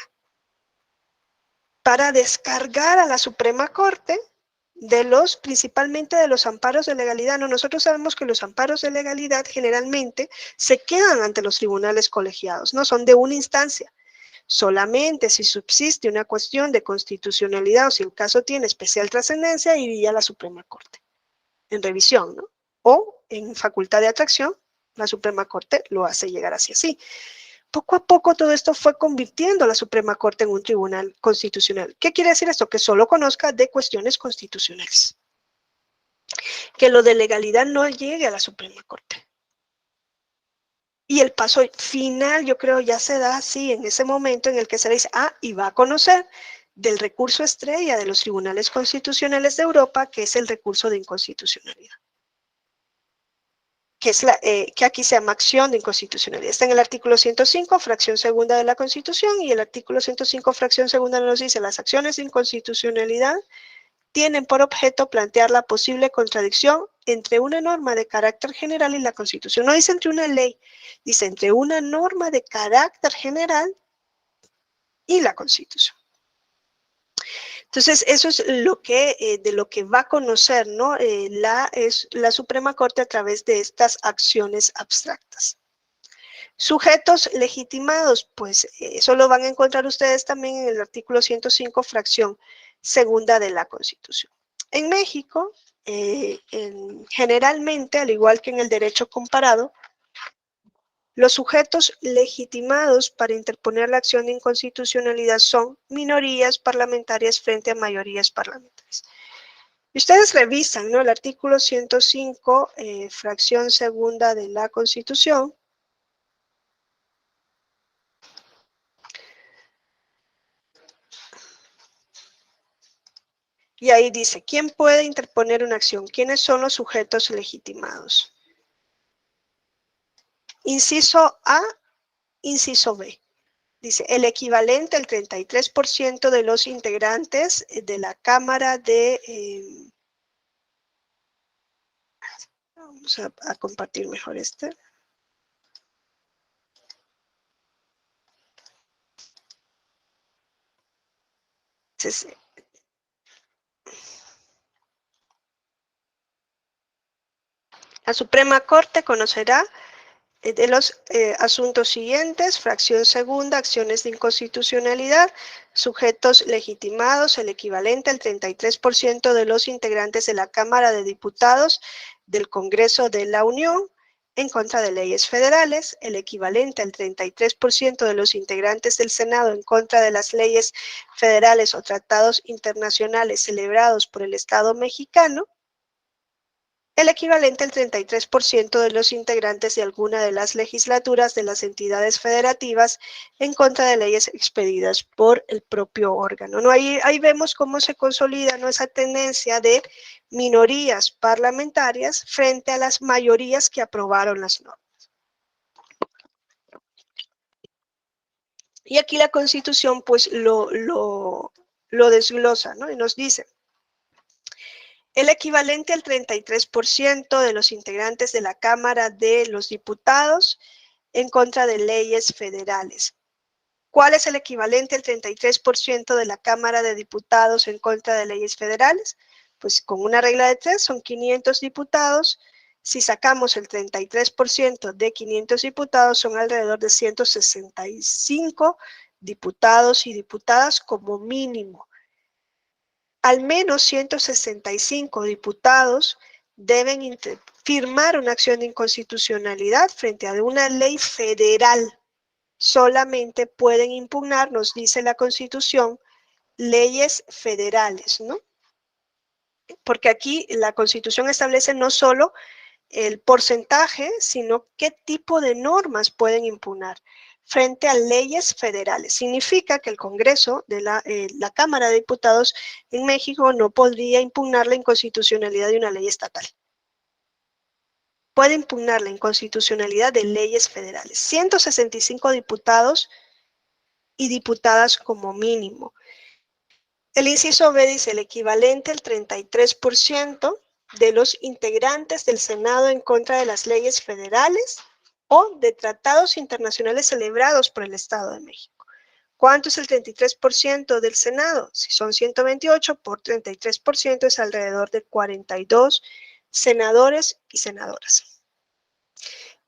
Para descargar a la Suprema Corte principalmente de los amparos de legalidad. No, nosotros sabemos que los amparos de legalidad generalmente se quedan ante los tribunales colegiados, no son de una instancia. Solamente si subsiste una cuestión de constitucionalidad o si el caso tiene especial trascendencia, iría a la Suprema Corte en revisión, ¿no? O en facultad de atracción, la Suprema Corte lo hace llegar así. Poco a poco todo esto fue convirtiendo a la Suprema Corte en un tribunal constitucional. ¿Qué quiere decir esto? Que solo conozca de cuestiones constitucionales. que lo de legalidad no llegue a la Suprema Corte. Y el paso final, yo creo, ya se da así, en ese momento en el que se le dice, y va a conocer del recurso estrella de los tribunales constitucionales de Europa, que es el recurso de inconstitucionalidad. Que aquí se llama acción de inconstitucionalidad. Está en el artículo 105, fracción segunda de la Constitución, y el artículo 105, fracción segunda nos dice, las acciones de inconstitucionalidad tienen por objeto plantear la posible contradicción entre una norma de carácter general y la Constitución. No dice entre una ley, dice entre una norma de carácter general y la Constitución. Entonces, eso es lo que, de lo que va a conocer, ¿no? la Suprema Corte a través de estas acciones abstractas. Sujetos legitimados, pues eso lo van a encontrar ustedes también en el artículo 105, fracción segunda de la Constitución. En México, generalmente, al igual que en el derecho comparado, los sujetos legitimados para interponer la acción de inconstitucionalidad son minorías parlamentarias frente a mayorías parlamentarias. Y ustedes revisan, ¿no?, el artículo 105, fracción segunda de la Constitución. Y ahí dice, ¿quién puede interponer una acción? ¿Quiénes son los sujetos legitimados? Inciso A, inciso B. Dice, el equivalente al 33% de los integrantes de la Cámara de... vamos a compartir mejor este. Entonces, la Suprema Corte conocerá de los asuntos siguientes, fracción segunda, acciones de inconstitucionalidad, sujetos legitimados, el equivalente al 33% de los integrantes de la Cámara de Diputados del Congreso de la Unión, en contra de leyes federales, el equivalente al 33% de los integrantes del Senado en contra de las leyes federales o tratados internacionales celebrados por el Estado mexicano, el equivalente al 33% de los integrantes de alguna de las legislaturas de las entidades federativas en contra de leyes expedidas por el propio órgano, ¿no? Ahí vemos cómo se consolida, ¿no?, esa tendencia de minorías parlamentarias frente a las mayorías que aprobaron las normas. Y aquí la Constitución pues lo desglosa, ¿no?, y nos dice, el equivalente al 33% de los integrantes de la Cámara de los Diputados en contra de leyes federales. ¿Cuál es el equivalente al 33% de la Cámara de Diputados en contra de leyes federales? Pues con una regla de 3 son 500 diputados. Si sacamos el 33% de 500 diputados, son alrededor de 165 diputados y diputadas como mínimo. Al menos 165 diputados deben firmar una acción de inconstitucionalidad frente a una ley federal. Solamente pueden impugnar, nos dice la Constitución, leyes federales, ¿no? Porque aquí la Constitución establece no solo el porcentaje, sino qué tipo de normas pueden impugnar frente a leyes federales. Significa que el Congreso de la Cámara de Diputados en México no podría impugnar la inconstitucionalidad de una ley estatal. Puede impugnar la inconstitucionalidad de leyes federales. 165 diputados y diputadas como mínimo. El inciso B dice el equivalente al 33% de los integrantes del Senado en contra de las leyes federales o de tratados internacionales celebrados por el Estado de México. ¿Cuánto es el 33% del Senado? Si son 128 por 33% es alrededor de 42 senadores y senadoras.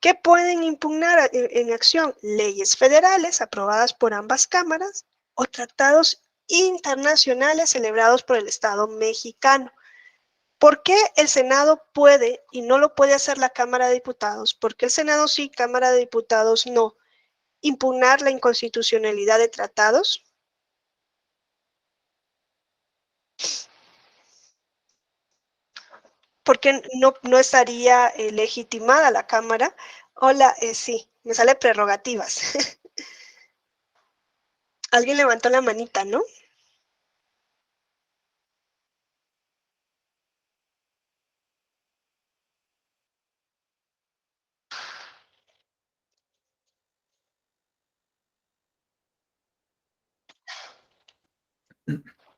¿Qué pueden impugnar en acción? Leyes federales aprobadas por ambas cámaras o tratados internacionales celebrados por el Estado mexicano. ¿Por qué el Senado puede y no lo puede hacer la Cámara de Diputados? ¿Por qué el Senado sí, Cámara de Diputados no? ¿Impugnar la inconstitucionalidad de tratados? Porque no estaría legitimada la Cámara. Hola, sí, me sale prerrogativas. Alguien levantó la manita, ¿no?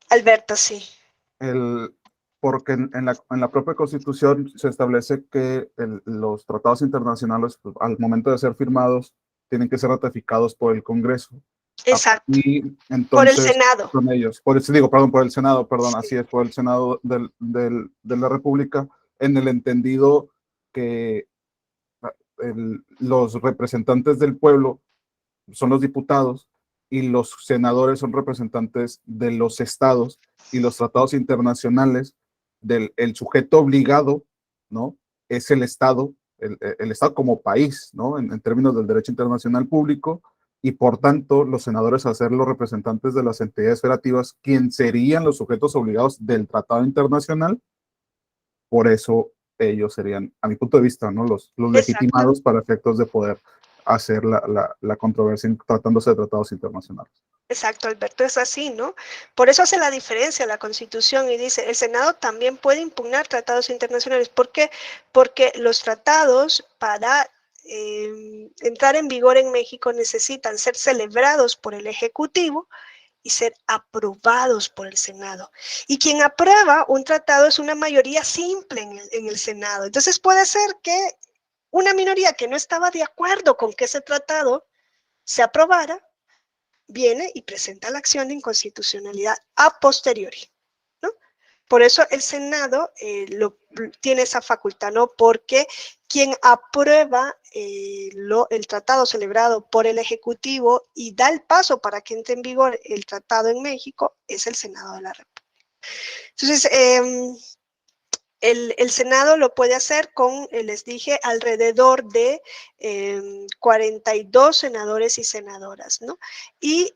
Alberto, sí. Porque en la propia Constitución se establece que los tratados internacionales, pues, al momento de ser firmados, tienen que ser ratificados por el Congreso. Exacto. Y Por el entonces Senado. son ellos, por eso digo, perdón, por el Senado, perdón, Sí. así es, por el Senado de la República, en el entendido que los representantes del pueblo son los diputados y los senadores son representantes de los estados, y los tratados internacionales el sujeto obligado, ¿no? Es el estado, el estado como país, ¿no? En términos del derecho internacional público, y por tanto los senadores, a ser los representantes de las entidades federativas, quien serían los sujetos obligados del tratado internacional. Por eso ellos serían, a mi punto de vista, ¿no? Los Exacto. legitimados para efectos de poder hacer la controversia tratándose de tratados internacionales. Exacto, Alberto, es así, ¿no? Por eso hace la diferencia la Constitución y dice, el Senado también puede impugnar tratados internacionales. ¿Por qué? Porque los tratados, para entrar en vigor en México, necesitan ser celebrados por el Ejecutivo y ser aprobados por el Senado. Y quien aprueba un tratado es una mayoría simple en el Senado. Entonces puede ser que una minoría que no estaba de acuerdo con que ese tratado se aprobara, viene y presenta la acción de inconstitucionalidad a posteriori, ¿no? Por eso el Senado tiene esa facultad, ¿no? Porque quien aprueba el tratado celebrado por el Ejecutivo y da el paso para que entre en vigor el tratado en México es el Senado de la República. Entonces, el Senado lo puede hacer con, les dije, alrededor de 42 senadores y senadoras, ¿no? Y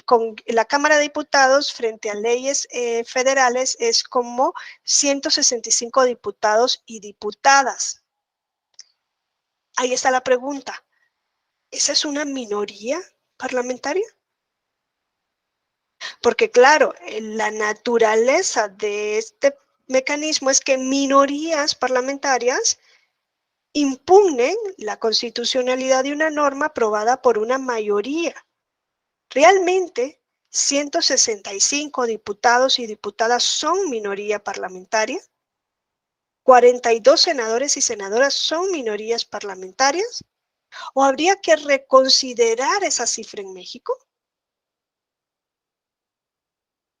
con la Cámara de Diputados, frente a leyes federales, es como 165 diputados y diputadas. Ahí está la pregunta. ¿Esa es una minoría parlamentaria? Porque claro, la naturaleza de este mecanismo es que minorías parlamentarias impugnen la constitucionalidad de una norma aprobada por una mayoría. Realmente, 165 diputados y diputadas son minoría parlamentaria, 42 senadores y senadoras son minorías parlamentarias, ¿o habría que reconsiderar esa cifra en México?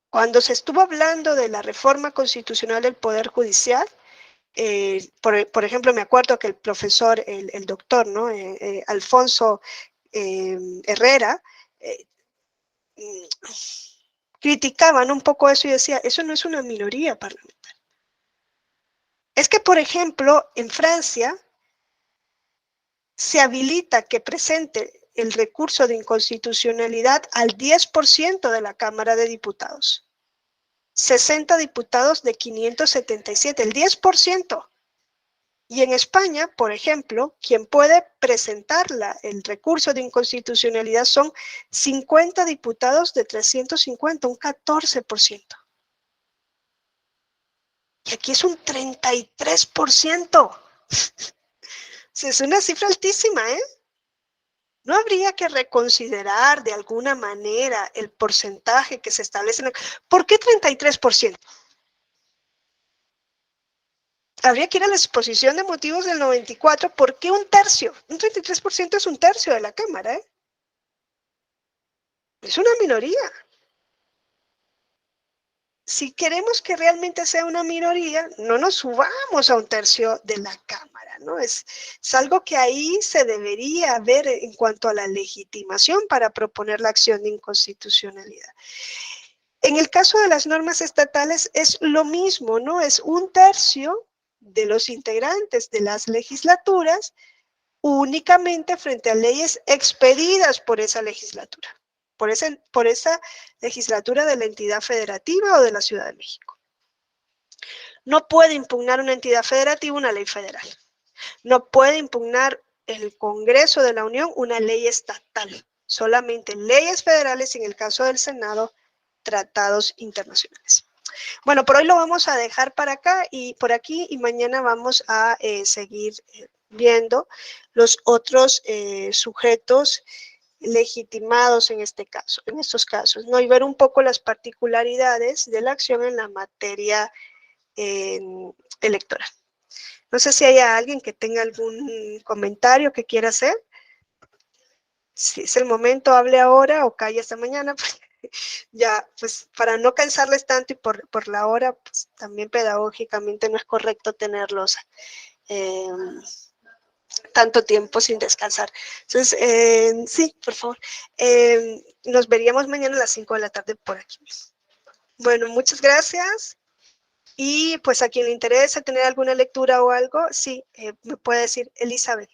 Cuando se estuvo hablando de la reforma constitucional del Poder Judicial, por ejemplo, me acuerdo que el profesor, el doctor, ¿no? Alfonso Herrera, criticaban un poco eso y decía, eso no es una minoría parlamentaria. Es que, por ejemplo, en Francia se habilita que presente el recurso de inconstitucionalidad al 10% de la Cámara de Diputados. 60 diputados de 577, el 10%. Y en España, por ejemplo, quien puede presentar el recurso de inconstitucionalidad son 50 diputados de 350, un 14%. Y aquí es un 33%. Es una cifra altísima, ¿eh? ¿No habría que reconsiderar de alguna manera el porcentaje que se establece? ¿Por qué 33%? Habría que ir a la exposición de motivos del 94. ¿Por qué un tercio? Un 33% es un tercio de la Cámara, ¿eh? Es una minoría. Si queremos que realmente sea una minoría, no nos subamos a un tercio de la Cámara, ¿no? Es algo que ahí se debería ver en cuanto a la legitimación para proponer la acción de inconstitucionalidad. En el caso de las normas estatales es lo mismo, ¿no? Es un tercio de los integrantes de las legislaturas únicamente frente a leyes expedidas por esa legislatura, por esa legislatura de la entidad federativa o de la Ciudad de México. No puede impugnar una entidad federativa una ley federal. No puede impugnar el Congreso de la Unión una ley estatal. Solamente leyes federales y en el caso del Senado, tratados internacionales. Bueno, por hoy lo vamos a dejar por aquí y mañana vamos a seguir viendo los otros sujetos legitimados en estos casos, ¿no? Y ver un poco las particularidades de la acción en la materia electoral. No sé si hay alguien que tenga algún comentario que quiera hacer. Si es el momento, hable ahora o calle hasta mañana. Ya, pues para no cansarles tanto y por la hora, pues también pedagógicamente no es correcto tenerlos tanto tiempo sin descansar. Entonces, sí, por favor. Nos veríamos mañana a las 5 de la tarde por aquí. Bueno, muchas gracias. Y pues a quien le interese tener alguna lectura o algo, sí, me puede decir Elizabeth.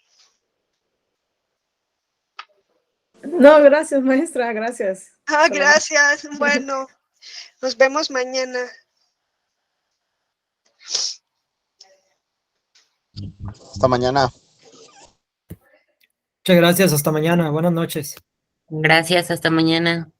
No, gracias, maestra, gracias. Gracias. Bueno, nos vemos mañana. Hasta mañana. Muchas gracias, hasta mañana. Buenas noches. Gracias, hasta mañana.